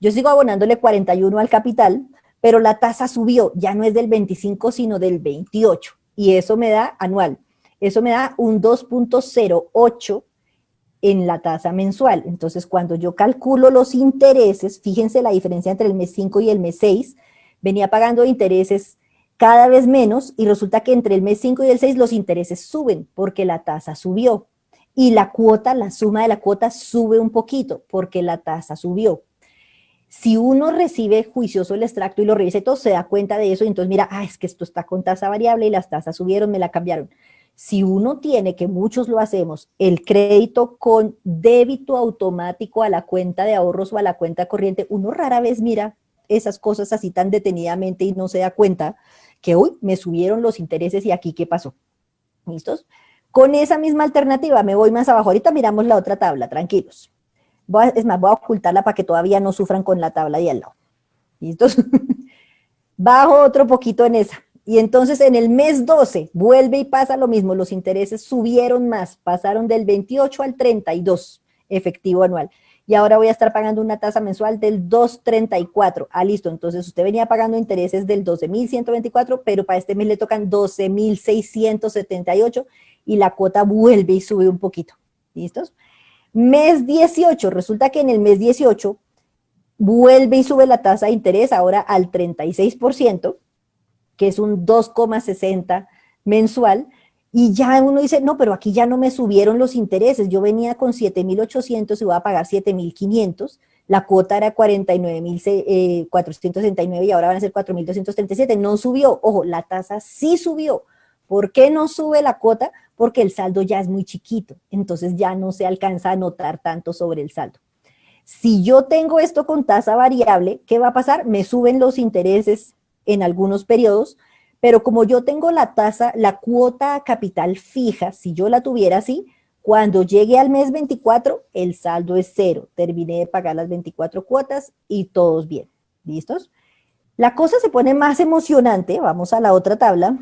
yo sigo abonándole 41 al capital, pero la tasa subió, ya no es del 25 sino del 28 y eso me da anual. Eso me da un 2,08 en la tasa mensual. Entonces, cuando yo calculo los intereses, fíjense la diferencia entre el mes 5 y el mes 6, venía pagando intereses cada vez menos y resulta que entre el mes 5 y el 6 los intereses suben porque la tasa subió. Y la cuota, la suma de la cuota sube un poquito porque la tasa subió. Si uno recibe juicioso el extracto y lo revisa y todo, se da cuenta de eso y entonces mira, es que esto está con tasa variable y las tasas subieron, me la cambiaron. Si uno tiene, que muchos lo hacemos, el crédito con débito automático a la cuenta de ahorros o a la cuenta corriente, uno rara vez mira esas cosas así tan detenidamente y no se da cuenta que, uy, me subieron los intereses y aquí, ¿qué pasó? ¿Listos? Con esa misma alternativa me voy más abajo. Ahorita miramos la otra tabla, tranquilos. Es más, voy a ocultarla para que todavía no sufran con la tabla ahí al lado. ¿Listos? Bajo otro poquito en esa. Y entonces en el mes 12 vuelve y pasa lo mismo, los intereses subieron más, pasaron del 28 al 32 efectivo anual. y ahora voy a estar pagando una tasa mensual del 2.34. Ah, listo, entonces usted venía pagando intereses del 12.124, pero para este mes le tocan 12.678 y la cuota vuelve y sube un poquito. ¿Listos? Mes 18, resulta que en el mes 18 vuelve y sube la tasa de interés ahora al 36%, que es un 2,60 mensual, y ya uno dice, no, pero aquí ya no me subieron los intereses, yo venía con 7.800 y voy a pagar 7.500, la cuota era 49.469 y ahora van a ser 4.237, no subió, ojo, la tasa sí subió. ¿Por qué no sube la cuota? Porque el saldo ya es muy chiquito, entonces ya no se alcanza a notar tanto sobre el saldo. Si yo tengo esto con tasa variable, ¿qué va a pasar? Me suben los intereses en algunos periodos, pero como yo tengo la tasa, la cuota capital fija, si yo la tuviera así, cuando llegue al mes 24, el saldo es cero. Terminé de pagar las 24 cuotas y todos bien. ¿Listos? La cosa se pone más emocionante, vamos a la otra tabla,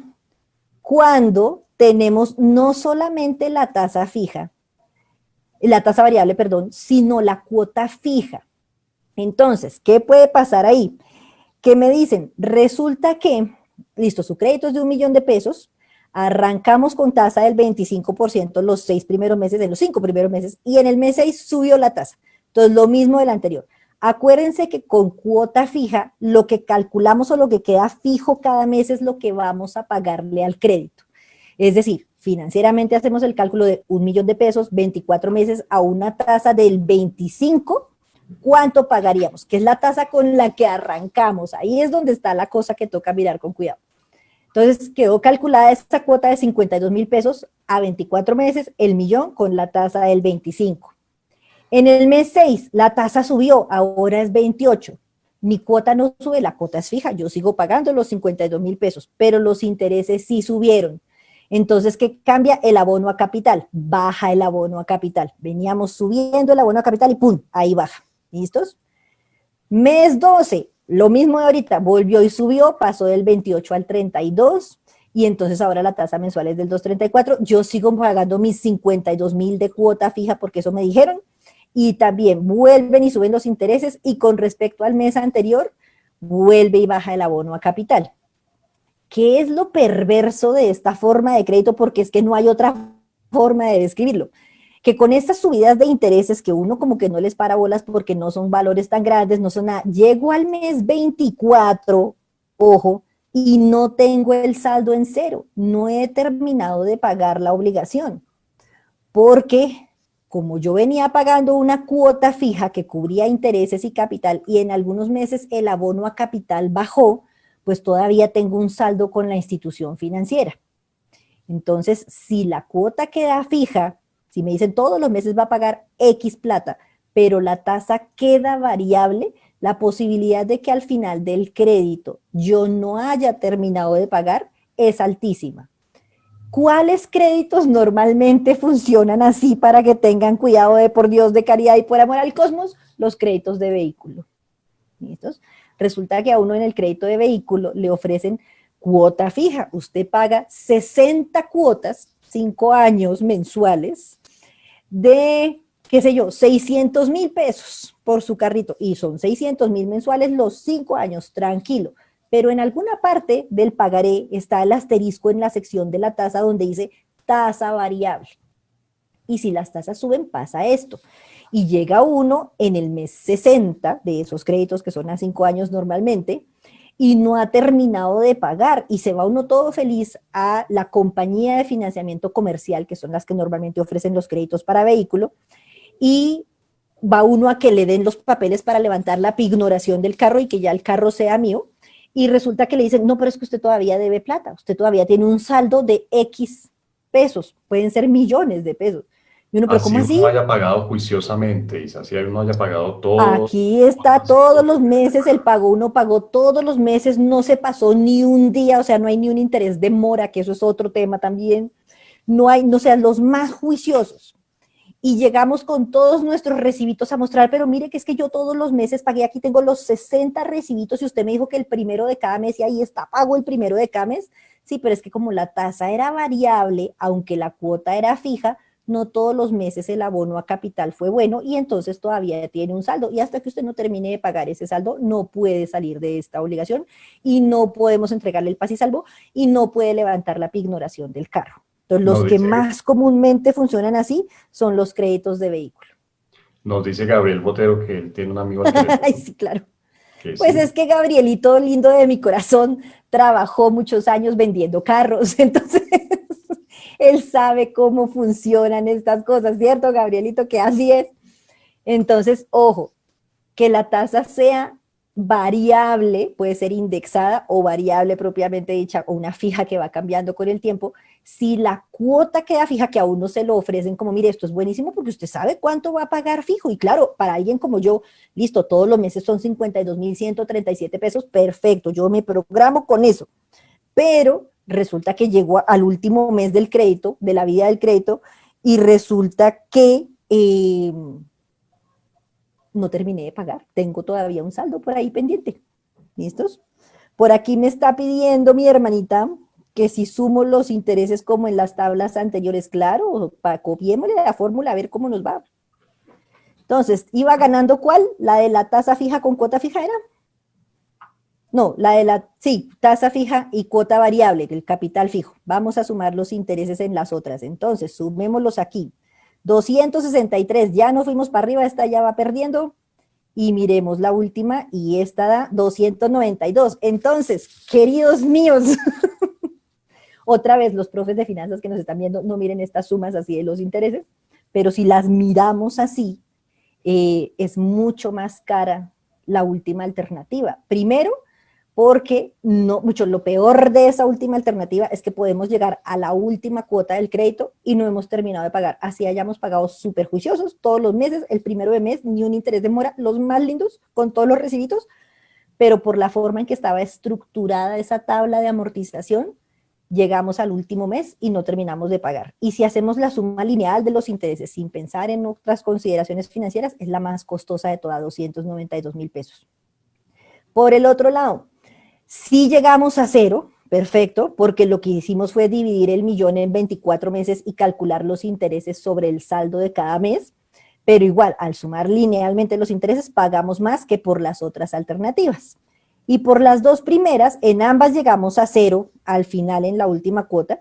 cuando tenemos no solamente la tasa fija, la tasa variable, perdón, sino la cuota fija. Entonces, ¿qué puede pasar ahí? Que me dicen, resulta que, listo, su crédito es de 1.000.000 de pesos, arrancamos con tasa del 25% los 6 primeros meses, de los 5 primeros meses, y en el mes 6 subió la tasa. Entonces, lo mismo del anterior. Acuérdense que con cuota fija, lo que calculamos o lo que queda fijo cada mes es lo que vamos a pagarle al crédito. Es decir, financieramente hacemos el cálculo de 1.000.000 de pesos, 24 meses a una tasa del 25, ¿cuánto pagaríamos? Que es la tasa con la que arrancamos. Ahí es donde está la cosa que toca mirar con cuidado. Entonces quedó calculada esta cuota de 52.000 pesos a 24 meses, el millón con la tasa del 25. En el mes 6, la tasa subió, ahora es 28. Mi cuota no sube, la cuota es fija, yo sigo pagando los 52.000 pesos, pero los intereses sí subieron. Entonces, ¿qué cambia? El abono a capital, baja el abono a capital. Veníamos subiendo el abono a capital y ¡pum! Ahí baja. ¿Listos? Mes 12, lo mismo de ahorita, volvió y subió, pasó del 28 al 32 y entonces ahora la tasa mensual es del 2.34. Yo sigo pagando mis 52.000 de cuota fija porque eso me dijeron y también vuelven y suben los intereses y con respecto al mes anterior vuelve y baja el abono a capital. ¿Qué es lo perverso de esta forma de crédito? Porque es que no hay otra forma de describirlo. Que con estas subidas de intereses que uno como que no les para bolas porque no son valores tan grandes, no son nada, llego al mes 24, ojo, y no tengo el saldo en cero, no he terminado de pagar la obligación, porque como yo venía pagando una cuota fija que cubría intereses y capital y en algunos meses el abono a capital bajó, pues todavía tengo un saldo con la institución financiera. Entonces, si la cuota queda fija, si me dicen todos los meses va a pagar X plata, pero la tasa queda variable, la posibilidad de que al final del crédito yo no haya terminado de pagar es altísima. ¿Cuáles créditos normalmente funcionan así para que tengan cuidado de por Dios, de caridad y por amor al cosmos? Los créditos de vehículo. ¿Listos? Resulta que a uno en el crédito de vehículo le ofrecen cuota fija. Usted paga 60 cuotas, 5 años mensuales, de, qué sé yo, 600.000 pesos por su carrito. Y son 600.000 mensuales los 5 años, tranquilo. Pero en alguna parte del pagaré está el asterisco en la sección de la tasa donde dice tasa variable. Y si las tasas suben, pasa esto. Y llega uno en el mes 60 de esos créditos que son a 5 años normalmente y no ha terminado de pagar y se va uno todo feliz a la compañía de financiamiento comercial, que son las que normalmente ofrecen los créditos para vehículo, y va uno a que le den los papeles para levantar la pignoración del carro y que ya el carro sea mío, y resulta que le dicen, no, pero es que usted todavía debe plata, usted todavía tiene un saldo de X pesos, pueden ser millones de pesos. Y uno, pero ¿cómo
Así uno
así?
haya pagado juiciosamente, Isa, así uno haya pagado todo.
Aquí está todos los meses el pago, uno pagó todos los meses, no se pasó ni un día, o sea, no hay ni un interés de mora, que eso es otro tema también. No hay, no sean los más juiciosos. Y llegamos con todos nuestros recibitos a mostrar, pero mire que es que yo todos los meses pagué, aquí tengo los 60 recibitos y usted me dijo que el primero de cada mes y ahí está, pago el primero de cada mes. Sí, pero es que como la tasa era variable, aunque la cuota era fija, no todos los meses el abono a capital fue bueno y entonces todavía tiene un saldo. Y hasta que usted no termine de pagar ese saldo, no puede salir de esta obligación y no podemos entregarle el paz y salvo y no puede levantar la pignoración del carro. Entonces, los
Nos
que
dice,
más comúnmente funcionan así son los créditos de vehículo.
nos dice Gabriel Botero que él tiene un amigo al que le
Ay,
pasó,
sí, claro.
que
Pues
sí.
es que Gabrielito, lindo de mi corazón, trabajó muchos años vendiendo carros, entonces él sabe cómo funcionan estas cosas, ¿cierto, Gabrielito? Que así es. Entonces, ojo, que la tasa sea variable, puede ser indexada o variable propiamente dicha, o una fija que va cambiando con el tiempo. Si la cuota queda fija, que a uno se lo ofrecen como, mire, esto es buenísimo porque usted sabe cuánto va a pagar fijo. Y claro, para alguien como yo, listo, todos los meses son 52.137 pesos, perfecto, yo me programo con eso. Pero resulta que llegó al último mes del crédito, de la vida del crédito, y resulta que no terminé de pagar, tengo todavía un saldo por ahí pendiente. ¿Listos? Por aquí me está pidiendo mi hermanita que si sumo los intereses como en las tablas anteriores, claro, copiémosle la fórmula a ver cómo nos va. Entonces, ¿iba ganando cuál? ¿La de la tasa fija con cuota fija era? No, la de la, sí, tasa fija y cuota variable, el capital fijo. Vamos a sumar los intereses en las otras. Entonces, sumémoslos aquí. 263, ya no fuimos para arriba, esta ya va perdiendo. Y miremos la última, y esta da 292. Entonces, queridos míos, otra vez los profes de finanzas que nos están viendo, no miren estas sumas así de los intereses, pero si las miramos así, es mucho más cara la última alternativa. Primero, porque no, mucho, lo peor de esa última alternativa es que podemos llegar a la última cuota del crédito y no hemos terminado de pagar. Así hayamos pagado súper juiciosos todos los meses, el primero de mes, ni un interés de mora, los más lindos, con todos los recibitos, pero por la forma en que estaba estructurada esa tabla de amortización, llegamos al último mes y no terminamos de pagar. Y si hacemos la suma lineal de los intereses sin pensar en otras consideraciones financieras, es la más costosa de todas, 292.000 pesos. Por el otro lado, si llegamos a cero, perfecto, porque lo que hicimos fue dividir el millón en 24 meses y calcular los intereses sobre el saldo de cada mes, pero igual, al sumar linealmente los intereses, pagamos más que por las otras alternativas. Y por las dos primeras, en ambas llegamos a cero al final en la última cuota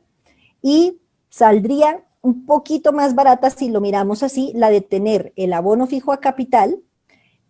y saldría un poquito más barata si lo miramos así, la de tener el abono fijo a capital,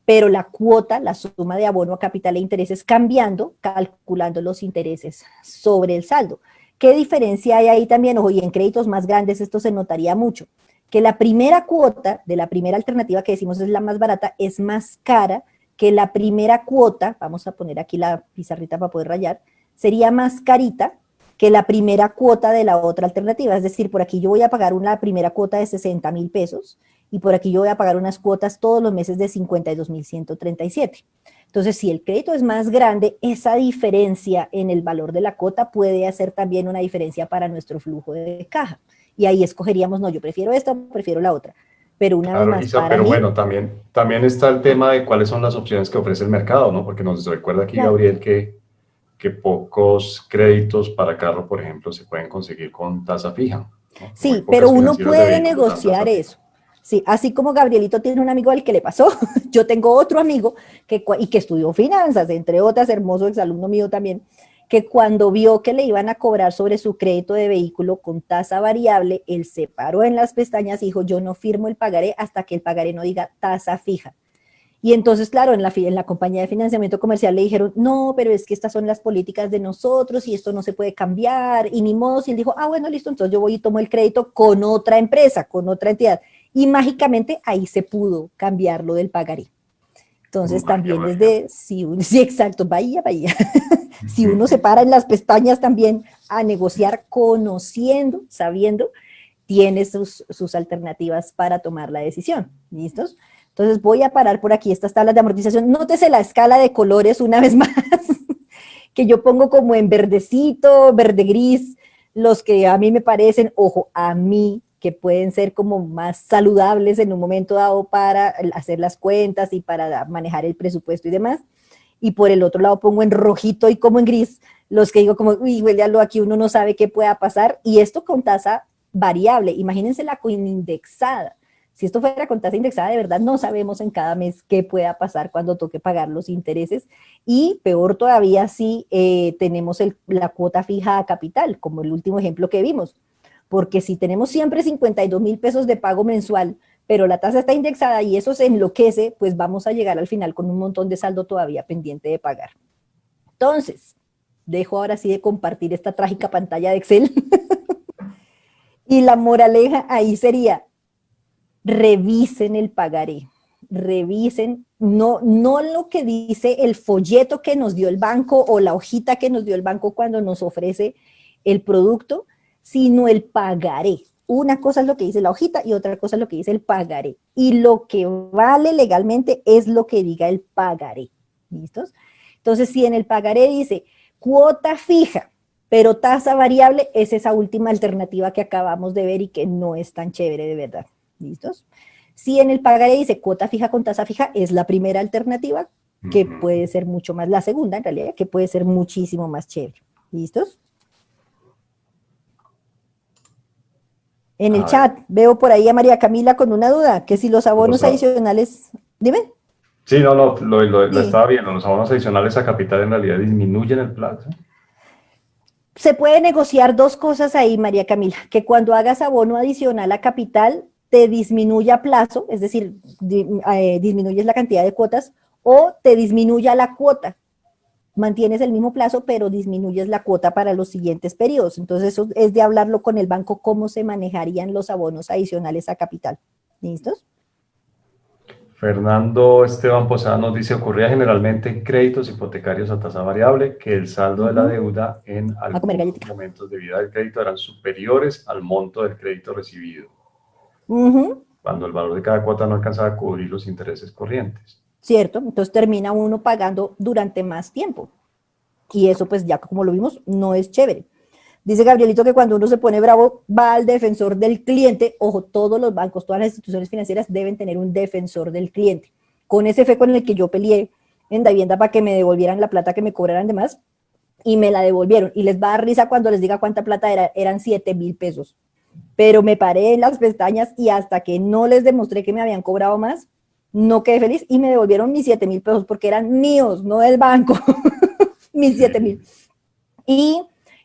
pero la cuota, la suma de abono a capital e intereses cambiando, calculando los intereses sobre el saldo. ¿Qué diferencia hay ahí también? Ojo, y en créditos más grandes esto se notaría mucho, que la primera cuota de la primera alternativa que decimos es la más barata, es más cara que la primera cuota, vamos a poner aquí la pizarrita para poder rayar, sería más carita que la primera cuota de la otra alternativa. Es decir, por aquí yo voy a pagar una primera cuota de 60.000 pesos y por aquí yo voy a pagar unas cuotas todos los meses de 52.137. Entonces, si el crédito es más grande, esa diferencia en el valor de la cuota puede hacer también una diferencia para nuestro flujo de caja. Y ahí escogeríamos, no, yo prefiero esta o prefiero la otra. Pero una vez
Claro,
más,
Isa,
para
pero
mí,
bueno, también está el tema de cuáles son las opciones que ofrece el mercado, ¿no? Porque nos recuerda aquí
claro,
Gabriel que pocos créditos para carro, por ejemplo, se pueden conseguir con tasa fija, ¿no? Muy
sí, pero
pocas
uno
financieras de
puede
vehículos dan tasa
negociar
fija.
eso. Sí, así como Gabrielito tiene un amigo al que le pasó, yo tengo otro amigo y que estudió finanzas, entre otras, hermoso exalumno mío también, que cuando vio que le iban a cobrar sobre su crédito de vehículo con tasa variable, él se paró en las pestañas y dijo, yo no firmo el pagaré hasta que el pagaré no diga tasa fija. Y entonces, claro, en la compañía de financiamiento comercial le dijeron, no, pero es que estas son las políticas de nosotros y esto no se puede cambiar, y ni modo, y él dijo, ah, bueno, listo, entonces yo voy y tomo el crédito con otra empresa, con otra entidad. Y mágicamente ahí se pudo cambiar lo del pagaré. Entonces
Vaya,
también
vaya.
desde, sí, sí, exacto, vaya, vaya. Si uno se para en las pestañas también a negociar, conociendo, sabiendo, tiene sus alternativas para tomar la decisión. ¿Listos? Entonces voy a parar por aquí estas tablas de amortización. Nótese la escala de colores una vez más, que yo pongo como en verdecito, verde gris, los que a mí me parecen, ojo, a mí, que pueden ser como más saludables en un momento dado para hacer las cuentas y para manejar el presupuesto y demás. Y por el otro lado pongo en rojito y como en gris los que digo como, uy, huele a lo aquí, uno no sabe qué pueda pasar. Y esto con tasa variable. Imagínense la coindexada. Si esto fuera con tasa indexada, de verdad no sabemos en cada mes qué pueda pasar cuando toque pagar los intereses. Y peor todavía si tenemos la cuota fija a capital, como el último ejemplo que vimos. Porque si tenemos siempre 52,000 pesos de pago mensual, pero la tasa está indexada y eso se enloquece, pues vamos a llegar al final con un montón de saldo todavía pendiente de pagar. Entonces, dejo ahora sí de compartir esta trágica pantalla de Excel. Y la moraleja ahí sería, revisen el pagaré, revisen, no lo que dice el folleto que nos dio el banco o la hojita que nos dio el banco cuando nos ofrece el producto, sino el pagaré. Una cosa es lo que dice la hojita y otra cosa es lo que dice el pagaré. Y lo que vale legalmente es lo que diga el pagaré. ¿Listos? Entonces, si en el pagaré dice cuota fija, pero tasa variable, es esa última alternativa que acabamos de ver y que no es tan chévere de verdad. ¿Listos? Si en el pagaré dice cuota fija con tasa fija, es la primera alternativa, que puede ser mucho más, la segunda en realidad, que puede ser muchísimo más chévere. ¿Listos? En el chat veo por ahí a María Camila con una duda, que si los abonos adicionales, dime.
Sí, no, lo estaba viendo, los abonos adicionales a capital en realidad disminuyen el plazo.
Se puede negociar dos cosas ahí, María Camila, que cuando hagas abono adicional a capital, te disminuya plazo, es decir, disminuyes la cantidad de cuotas, o te disminuya la cuota. Mantienes el mismo plazo, pero disminuyes la cuota para los siguientes periodos. Entonces, eso es de hablarlo con el banco, cómo se manejarían los abonos adicionales a capital. ¿Listos?
Fernando Esteban Posada nos dice, ocurría generalmente en créditos hipotecarios a tasa variable que el saldo de la deuda en algunos momentos de vida del crédito eran superiores al monto del crédito recibido, cuando el valor de cada cuota no alcanzaba a cubrir los intereses corrientes.
Cierto, entonces termina uno pagando durante más tiempo. Y eso pues ya como lo vimos, no es chévere. Dice Gabrielito que cuando uno se pone bravo, va al defensor del cliente. Ojo, todos los bancos, todas las instituciones financieras deben tener un defensor del cliente. Con ese fue con el que yo peleé en Davivienda para que me devolvieran la plata que me cobraran de más, y me la devolvieron. Y les va a dar risa cuando les diga cuánta plata era, eran 7,000 pesos. Pero me paré en las pestañas y hasta que no les demostré que me habían cobrado más, no quedé feliz y me devolvieron mis 7,000 pesos porque eran míos, no del banco. Mis 7,000. Y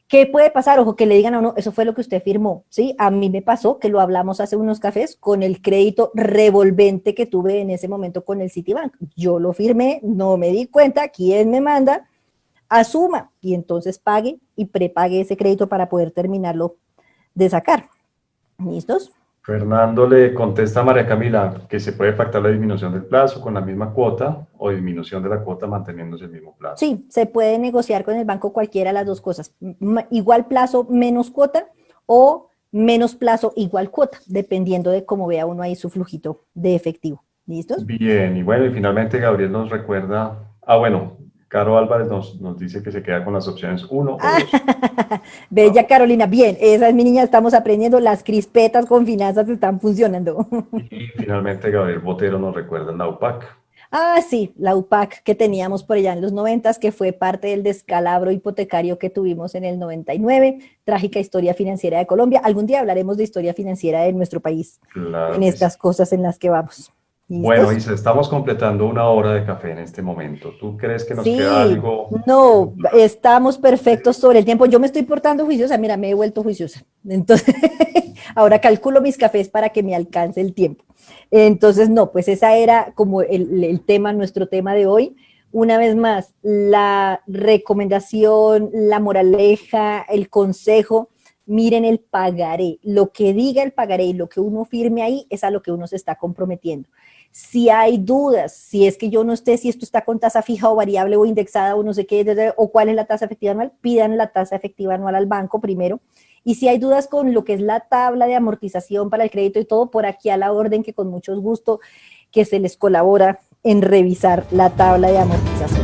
¿qué puede pasar? Ojo, que le digan a uno, eso fue lo que usted firmó, ¿sí? A mí me pasó, que lo hablamos hace unos cafés, con el crédito revolvente que tuve en ese momento con el Citibank. Yo lo firmé, no me di cuenta, ¿quién me manda? Asuma, y entonces pague y prepague ese crédito para poder terminarlo de sacar. ¿Listos?
Fernando le contesta a María Camila que se puede pactar la disminución del plazo con la misma cuota o disminución de la cuota manteniéndose el mismo plazo.
Sí, se puede negociar con el banco cualquiera de las dos cosas. Igual plazo, menos cuota, o menos plazo, igual cuota, dependiendo de cómo vea uno ahí su flujito de efectivo. ¿Listos?
Bien, y bueno, y finalmente Gabriel nos recuerda, bueno, Caro Álvarez nos dice que se queda con las opciones 1 o 2.
Bella Carolina, bien, esa es mi niña, estamos aprendiendo, las crispetas con finanzas están funcionando.
Y finalmente Gabriel Botero nos recuerda la UPAC.
Ah, sí, la UPAC que teníamos por allá en los 90, que fue parte del descalabro hipotecario que tuvimos en el 99, trágica historia financiera de Colombia. Algún día hablaremos de historia financiera de nuestro país,
claro,
en estas cosas en las que vamos.
¿Listos? Bueno, Isa, estamos completando una hora de café en este momento. ¿Tú crees que nos queda algo?
No, estamos perfectos sobre el tiempo. Yo me estoy portando juiciosa, mira, me he vuelto juiciosa. Entonces, ahora calculo mis cafés para que me alcance el tiempo. Entonces, no, pues esa era como el tema, nuestro tema de hoy. Una vez más, la recomendación, la moraleja, el consejo, miren el pagaré. Lo que diga el pagaré y lo que uno firme ahí es a lo que uno se está comprometiendo. Si hay dudas, si es que yo no sé si esto está con tasa fija o variable o indexada o no sé qué, o cuál es la tasa efectiva anual, pidan la tasa efectiva anual al banco primero. Y si hay dudas con lo que es la tabla de amortización para el crédito y todo, por aquí a la orden, que con mucho gusto que se les colabora en revisar la tabla de amortización.